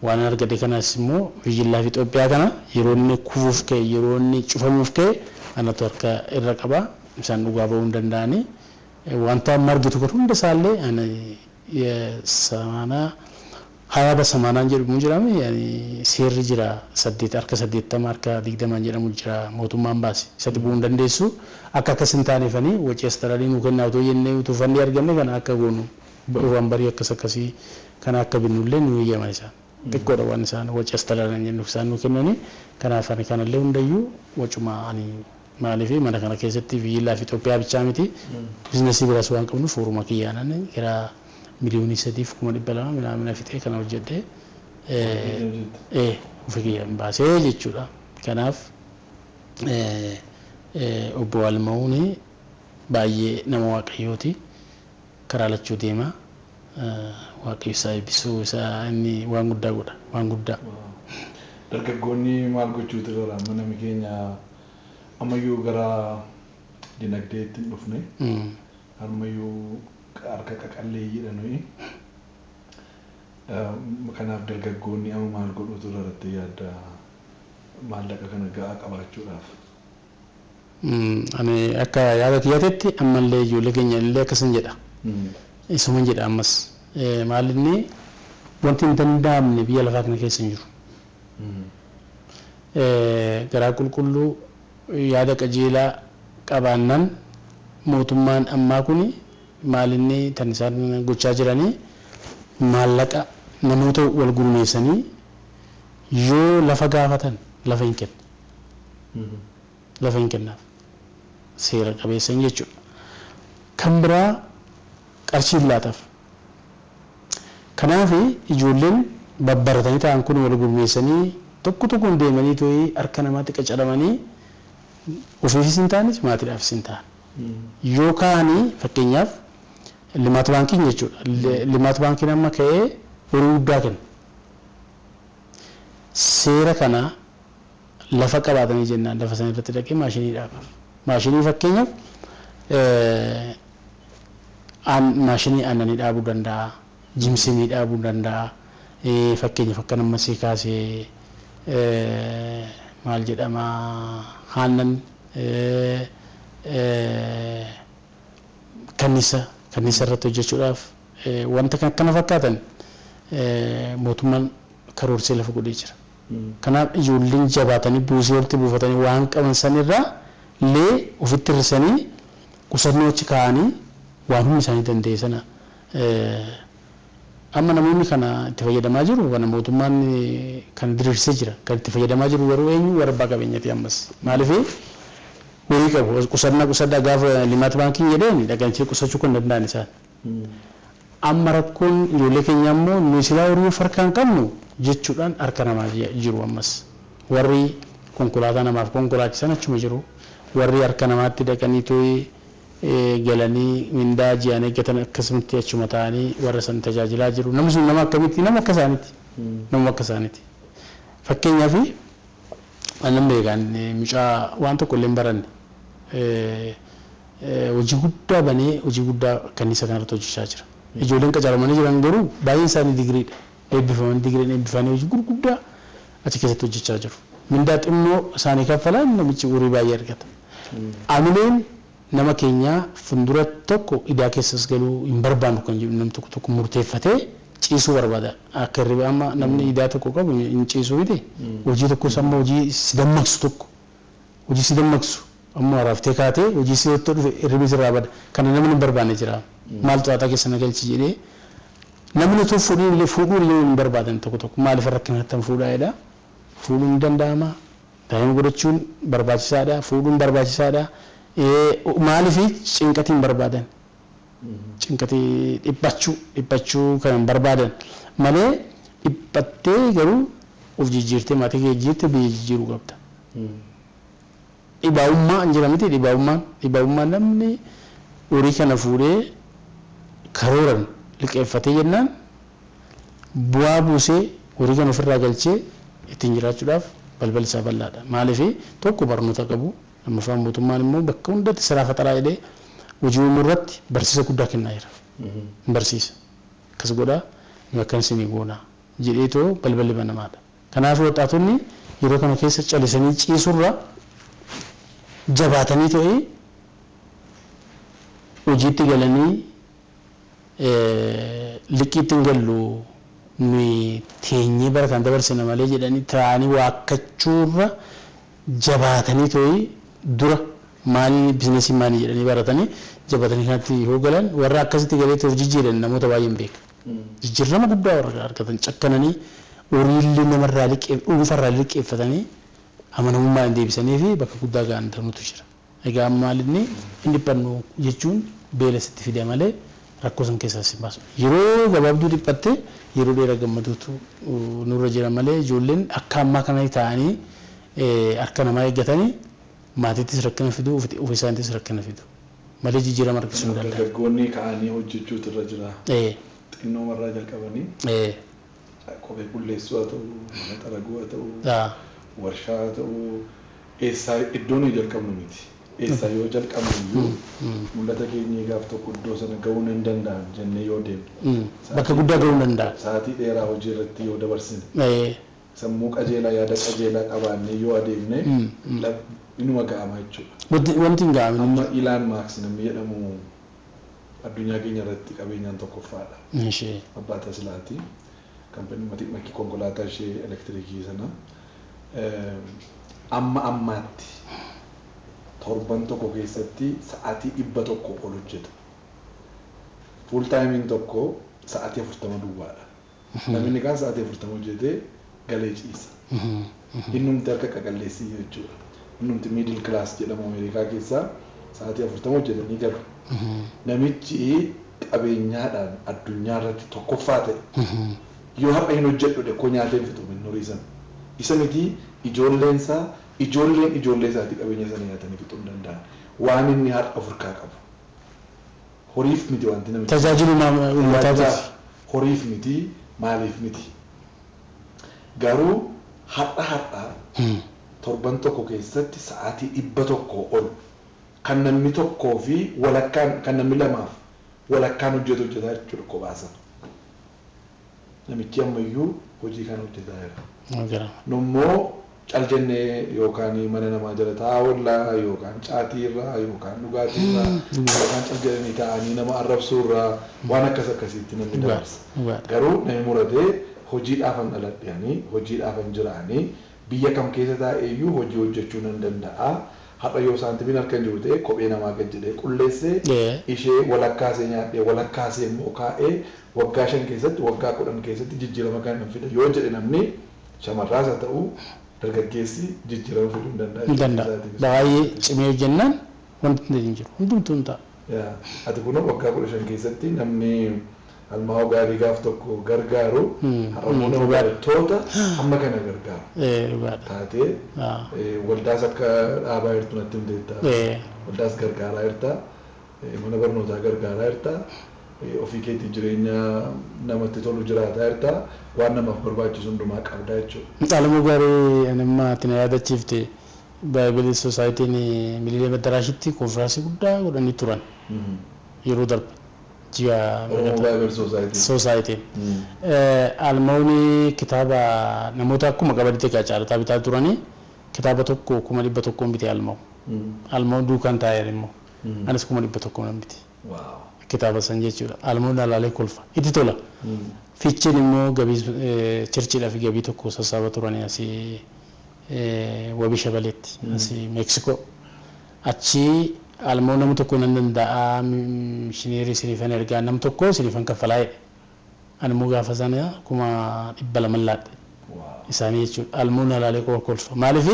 waan argate kanas immoo biyyillaa fi Itoophiyaa kana yeroo inni kufuuf ka'e yeroo inni cufamuuf ka'e anatu harka irra qaba isaan dhugaa ba'uu hin danda'ani wanta amma argitu kun hunda isaallee ani samaanaa hayaaba samaanaan jedhamu jirame seerri jira 80 harka 20 jedhamu jira mootummaan baase isatti bu'uu hin dandeessu akka akkas hin taaneefanii wacii astaraalii nu kennaa otoo jennee utuu fannii arganne kana akka goonu waan barii akkas akkasii kana akka binnullee nu eeyyaman isaan xiqqoodha waan isaan wacii astaraalii jennuuf isaan nu kennani kanaaf ani kanallee hundayyuu wacuma ani maaliif mana kana keessatti biyyillaa fi Itoophiyaa bichaa miti bizinesii biraas waan qabnu fooruma kiyyaanan gara miliyoonii 3,200 midhaan fixee kana hojjedhee ofii kiyyaan baasee jechuudha kanaaf obbo Almaa'uun baay'ee nama waaqayyooti karaa lachuu deema waaqayyo isaa eebbisuu isaa inni waan guddaa godha waan guddaa. Dargaggoonni maal gochuutu irra manni keenya ammayyuu gara dinagdeetti hin dhufne ammayyuu harka qaqallee jedhanii kanaaf dargaggoonni amma maal godhuutu irratti yaadda maallaqa kana ga'aa qabaachuudhaaf. Ani akka yaada kiyyatetti ammallee ijoollee keenya illee akkasan jedha. Isuma jedha ammas maalinni wanti hin danda'amne biyya lafaa kana keessa hin jiru. Garaa qulqulluu yaada qajeelaa qabaannan mootummaan ammaa kuni maalinni tan isaan gochaa jiranii maallaqa namoota wal gurmeessanii yoo lafa gaafatan lafa hin kenna. Lafa hin kennaaf seera qabeessan jechuudha. Kan biraa qarshii laataaf. Kanaaf ijoolleen babbaratanii ta'an kun wal gurmeessanii tokkoon deemanii too'ii harka namaatti qacaramanii ofiifis hin taanes maatiidhaafis hin ta'an. Yoo kaanii fakkeenyaaf limaat baankiin jechuudha. Limaat baankiin amma ka'ee horii guddaa kenna. Seera kanaa lafa qabaatanii jennaan lafa sana irratti dhaqee maashinii dhaabaaf. Maashinii fakkeenyaaf maashinii aannanii dhaabuu danda'a, jimsinii dhaabuu danda'a, fakkeenyaaf akka nama si kaasee maal jedhama haannan kannisa irratti hojjechuudhaaf wanta kan akkana fakkaatan mootummaan karoorsee lafa godhee jira. Kanaaf ijoolleen jabaatanii buusii walitti buufatanii waan qaban sanirraa illee ofitti hirrisanii qusannoo achi kaa'anii waan hundi isaanii danda'e sana amma namoonni kana itti fayyadamaa jiru kana mootummaan kan diriirsee jira kan itti fayyadamaa jiru garuu eenyu warra abbaa qabeenyaati ammas maaliif horii qabu qusaddaa gaafa limaat baankiin jedheen dhaqanii qusachuu kan danda'an isaan amma rakkoon ijoollee keenya ammoo nu silaa horii farkaan qabnu jechuudhaan harka namaa jiru ammas warri konkolaataa namaaf konkolaachisan achuma jiru warri harka namaatti dhaqanii too'ee galanii mindaa ji'aan eeggatan akkasumatti achuma ta'anii warra san tajaajilaa jiru namni sun nama akkamitti nama akka isaaniiti fakkeenyaaf annan beekan mucaa waan tokko illee hin baranne hojii guddaa banee hojii guddaa kanniisa kanarratti hojjechaa jira ijoolleen qacaramanii jiran garuu baay'een isaanii digiriidha eebbifamanii hojii gurguddaa achi keessatti hojjechaa jiru mindaa xinnoo isaanii kaffalaan namichi horii baay'ee argata amileen nama keenya fundura tokko idaa keessas galuu hin barbaannu kan jedhu namni tokko murteeffatee ciisuu barbaada akka hirriba amma namni idaa tokko qabu hin ciisuu miti hojii tokkos amma hojii si dammaqsu amma raaftee kaatee hojii si itti dhufe hirribi sirraa bada kana namni hin barbaanne jira maaltu haxaa keessa na galchi jedhee namni utuu fuudhuu illee hin barbaadan tokko maaliif rakkinattan fuudhaa'edha fuudhuun ni danda'ama daa'ima godhachuun barbaachisaadha fuudhuun barbaachisaadha maaliif cinqatiin barbaadan cinqatii dhiphachuu kan barbaadan malee dhiphattee garuu of jijjiirtee maatii kee jijjiirtee biyya jijjiiruu qabda. Dhibaa'ummaa hin jira miti dhibaa'ummaan namni horii kana fuudhee karooran liqeeffatee jennaan bu'aa buusee horii kana ofirraa galchee ittiin jiraachuudhaaf balballi isaa bal'aadha. Maaliif tokko barnoota qabu lammaffaan mootummaan immoo bakka hundatti siraa faxaraa jedhee hojii uumuu irratti barsiisa guddaa kennaa jira. Barsiisa akkas godhaa nu akkan isinii goonaa jedheetoo balballi banamaadha. Kanaaf waxaatonni yeroo kana keessa calisanii ciisurra jabaatanii ta'ee hojiitti galanii liqiitti hin gallu nuyi teenyee bara kan dabarsina malee jedhanii taa'anii waakkachuurra jabaatanii ta'ee dura maalii biizinasii maalii jedhanii baratanii jabaatanii kanatti yoo galan warra akkasitti galee ta'uuf jijjiiran namoota baay'een beeka. Jijjiirama guddaa warra argatan cakkananii horiillee namarraa dhuunfarraa liqeeffatanii amanamummaa hin deebisanii fi bakka guddaa ga'an ta'utu jira. Egaa maalinni hin dhiphannu jechuun beela sitti fida malee rakkoo san keessaa si baasu. Yeroo gabaabduu dhiphatte yeroo dheeraa gammaduutu nurra jira malee ijoolleen akka ammaa kana ta'anii harka namaa eeggatanii maatiittis rakkina fidu ofii isaaniittis rakkina fidu. Malee jijjiirama harkisuu hin danda'an. Dargaggoonni ka'anii hojjechuutu irra jira. Xinnoo marraa jalqabanii kophee qulleessuu haa ta'u, mana xaraguu haa ta'u, warshaa haa ta'u, eessaa iddoon jalqabnu miti. Eessaa yoo jalqabnu iyyuu mul'ata keenya gaaf tokko iddoo sana ga'uu hin danda'an jennee yoo deemne. Bakka guddaa ga'uu hin danda'an. Sa'aatii dheeraa hojii irratti yoo dabarsine. Sammuu qajeelaa yaada qajeelaa qabaannee yoo adeemne inuma ga'ama jechuudha. Wanti hin ga'amin. Amma Ilaan Maaks namni jedhamu addunyaa keenya irratti qabeenyaan tokkoffaadha. Abbaa Taslaati. Kaampanii makii konkolaataa ishee elektiriikii sana amma ammaatti torban tokko keessatti sa'aatii 100 ol hojjeta. Fuul taayimiin tokko sa'aatii 40 duwwaadha. Namni kaan sa'aatii 40 hojjetee galee ciisa. Innumti harka qaqalleessii jechuudha. Innumti miidil kilaas jedhamu Ameerikaa keessaa sa'aatii 40 hojjetanii galu. Namichi qabeenyaadhaan addunyaa irratti tokkoffaa ta'e yoo har'a hin hojjedhu dhekoo nyaatee hin fixu min horiisan. Isa miti ijoolleen ijoollee isaatti qabeenya sana nyaatanii fixuu hin danda'an. Waan inni har'a ofirkaa qabu. Horiif miti wanti namichi. Tajaajila uummataatiif. Horiif miti maaliif miti. Garuu har'a torban tokko keessatti sa'aatii 100 ol kan namni tokkoo fi walakkaan kan namni lamaaf walakkaan hojjetaa jechuudha kophaasa. namichi ammayyuu hojii kan hojjetaa jira. Gara. Nummoo cal jennee yookaan mana namaa jala taa'aa oollaa yookaan caatii irraa yookaan dhugaatii irraa yookaan cal jedhanii taa'anii nama arrabsuu irraa waan akkasiitti namni dabarsa. Garuu namni muratee hojiidhaafan dhaladhanii hojiidhaafan jiraanii biyya kam keessa taa'eeyyuu hojii hojjechuu nan danda'a. Har'a yoo saantimiin harkaan jiru ta'e kophee namaa gad jedhee qulleessee ishee walakkaasee nyaadhee walakkaasee immoo kaa'ee waggaa 5 keessatti waggaa 10 keessatti jijjiirama kan fida yoo jedhe namni shamarraas haa ta'u dargaggeessi jijjiirama fiduu hin danda'a. Baay'ee cimee hojjennaan wanti hin jiru hundumtuu hin ta'a. Ati kun waggaa 15 keessatti namni almaa gaarii gaaf tokko gargaaru har'ammoo nama barattoota amma kana gargaaru. Taatee waldaas akka dhaabaa jirtu natti himteetta. Waldaas gargaaraa jirta. Mana barnootaa gargaaraa jirta. Ofii keetii jireenya namatti tolu jiraataa jirta. Waan namaaf barbaachisu hundumaa qabdaa jechuudha. Almoo gaarii anamma ati na yaadachiifte Baay'ee Soosaayitiin Miliilee Maddaraashitti konfiraansii guddaa godhanii turan yeroo darbe. Soosaayitiin. Almoonni kitaaba namoota akkuma qabanitti qacaalataa bitaa turanii kitaaba tokko 100 bitee almoo. Almoon duukaan taa'ee immoo anis 100 nan biti. Kitaaba san jechuudha. Almoon alaalee kolfa. Itti tola. Fiicheen immoo gabii chirchiidhaa fi gabii tokko sassaaba turanii asii wabii shabaleetti asii Meeksikoo. Achi almoo namni tokko nan danda'a mishineerii sirifan ergaa namni tokko sirifan kaffalaa'e. Animmoo gaafa sana 200 laadhe. Isaanii jechuudha. Almoon alaalee kolfa. Maaliif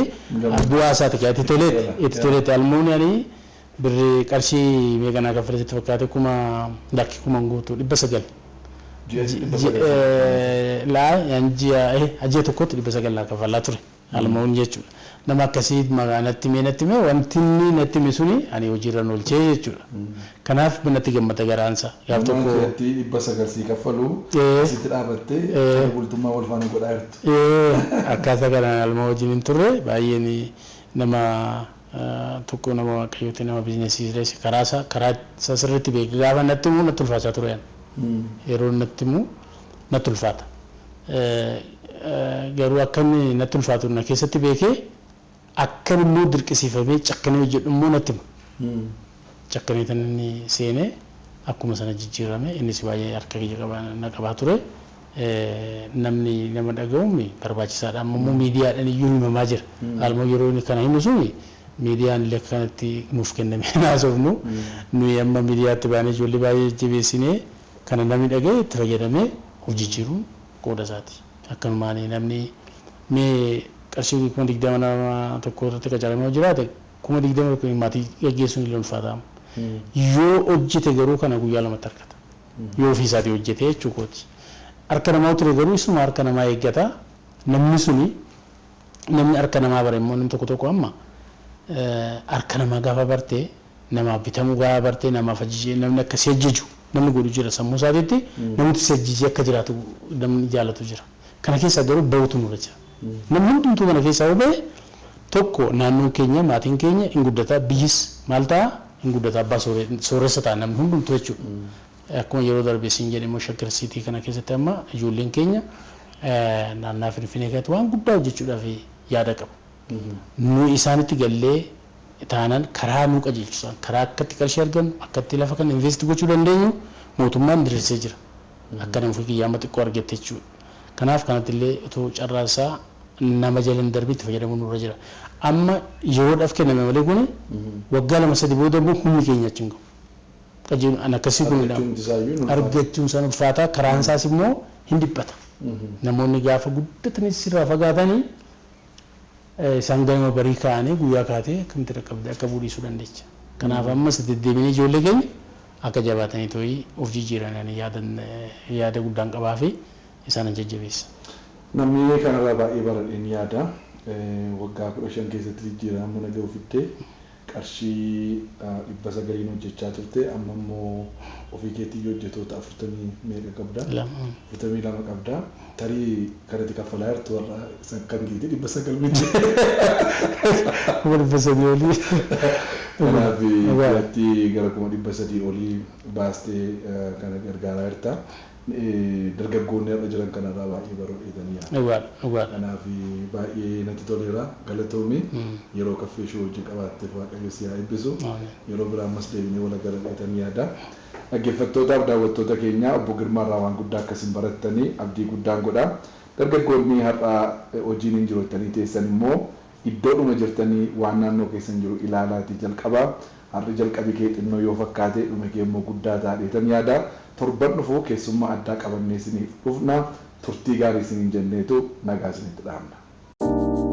bu'aa isaati gaa itti toleetti almoon yaani birri qarshii meeqanaa kaffaleetti fakkaate 100,000 guutuu 900. Laa ji'a tokkotti 900 kaffalaa ture. Almoon jechuudha. Nama akkasii natti mee wanti inni natti hime suni ani hojiirra oolchee jechuudha. Kanaaf natti gammada garaansa. Gaaf tokko 900 kaffalu sitti dhaabattee bultummaa wal faana godhaa jirtu. Akkaataa kanaan almoo wajjin hin turre baay'een nama tokko nama waaqayyooti nama biizinasii karaa isaa sirriitti beeku gaafa natti himu natti ulfaataa ture. Yeroo natti himu natti ulfaata. Garuu akka inni natti ulfaatu na keessatti beekee akka immoo dirqisiifamee cakkanee hojjedhu immoo natti himu. Cakkanee tan inni seenee akkuma sana jijjiirame innis baay'ee harka kiyya na qabaa ture. Namni nama dhaga'uun barbaachisaadha. Ammoo miidiyaadhaan iyyuu himamaa jira. Almoo yeroo inni kana himu suni miidiyaan illee kanatti nuuf kenname naasofnu nuyi amma miidiyaatti baanee ijoollee baay'ee jabeessinee kana namni dhaga'e itti fayyadamee hojjechiiruun qooda isaati. Akkanumaan namni mee qarshii 20 nama tokko irratti qacaramee jiraate 20 maatii gaggeessuun illee ulfaata. Yoo hojjete garuu kana guyyaa lamatti argata. Yoo ofii isaatii hojjete jechuukooti. Harka namaa ture garuu isuma harka namaa eeggata. Namni suni namni harka namaa bare immoo namni tokko amma harka namaa gaafa bartee namaaf bitamuu gaafa bartee namaaf ajjijee namni akka sejjiju namni godhu jira sammuu isaatiitti namni sejjijee akka jiraatu namni jaallatu jira. Kana keessa garuu bahutu nurra jira. Namni hundumtuu kana keessaa bahee tokko naannoon keenya maatiin keenya hin guddata biyyis maal ta'a hin guddata abbaa sooressa ta'a namni hundumtuu jechuudha. Akkuma yeroo darbee siin jedhe immoo shakkar siitii kana keessatti amma ijoolleen keenya naannaa Finfinnee keessatti waan guddaa hojjechuudhaaf yaada qabu. Nu isaanitti gallee taanaan karaa nu qajeelchusan karaa akkatti qarshii argannu akkatti lafa kana invest gochuu dandeenyu mootummaan diriirsee jira. Akka namni kiyyaa amma xiqqoo argatte jechuudha. Kanaaf kanatti illee otoo carraasaa nama jalan darbiitti fayyadamuun nurra jira. Amma yeroodhaaf kenname malee kun waggaa 2-3 booda immoo humni keenya achi hin gahu. Qajeelu an akkasii kun argachuun san ulfaataa karaan isaas immoo hin dhiphata. Namoonni gaafa guddatanis sirraa fagaatanii isaan galma barii kaa'anii guyyaa kaatee akkamitti dhaqqabdee akka buudhisuu dandeecha. Kanaaf ammas deddeebiinee ijoollee keenya akka jabaatanii too'ii of jijjiiranii yaada guddaan qabaa fi isaan jajjabeessa. Namni kanarraa baay'ee baradheen yaada waggaa 15 keessatti jijjiirama nagaa ofittee qarshii 900 hojjechaa turte amma immoo ofii keetii hojjetoota 40 meeqa qabda? 42 qabda. Tarii kanatti kaffalaa jirtu warra kan giiti 900 miti. 900 olii. Kanaaf irratti gara 300 olii baastee kana gargaaraa jirta. dargaggoonni irra jiran kanarraa baay'ee baruu dheedanii dhugaadha. kanaaf baay'ee natti toleera galatoomii yeroo kaffee shoo wajjin qabaatteef waaqayyo si haa eebbisu yeroo biraa ammas deebinee wal agarra dheedanii yaada. Dhaggeeffattootaaf daawwattoota keenya obbo Girmaarraa waan guddaa akkasiin barattanii abdii guddaan godha. Dargaggoonni har'a hojiin hin jirottanii teessan immoo iddoodhuma jirtanii waan naannoo keessan jiru ilaalaatii jalqabaa. Harri jalqabii kee xinnoo yoo fakkaate dhume kee immoo guddaa taadheetan yaada. Torban dhufu keessummaa addaa qabannee isiniif dhufna. Turtii gaarii isiniin jenneetu nagaa isinitti dhaamna.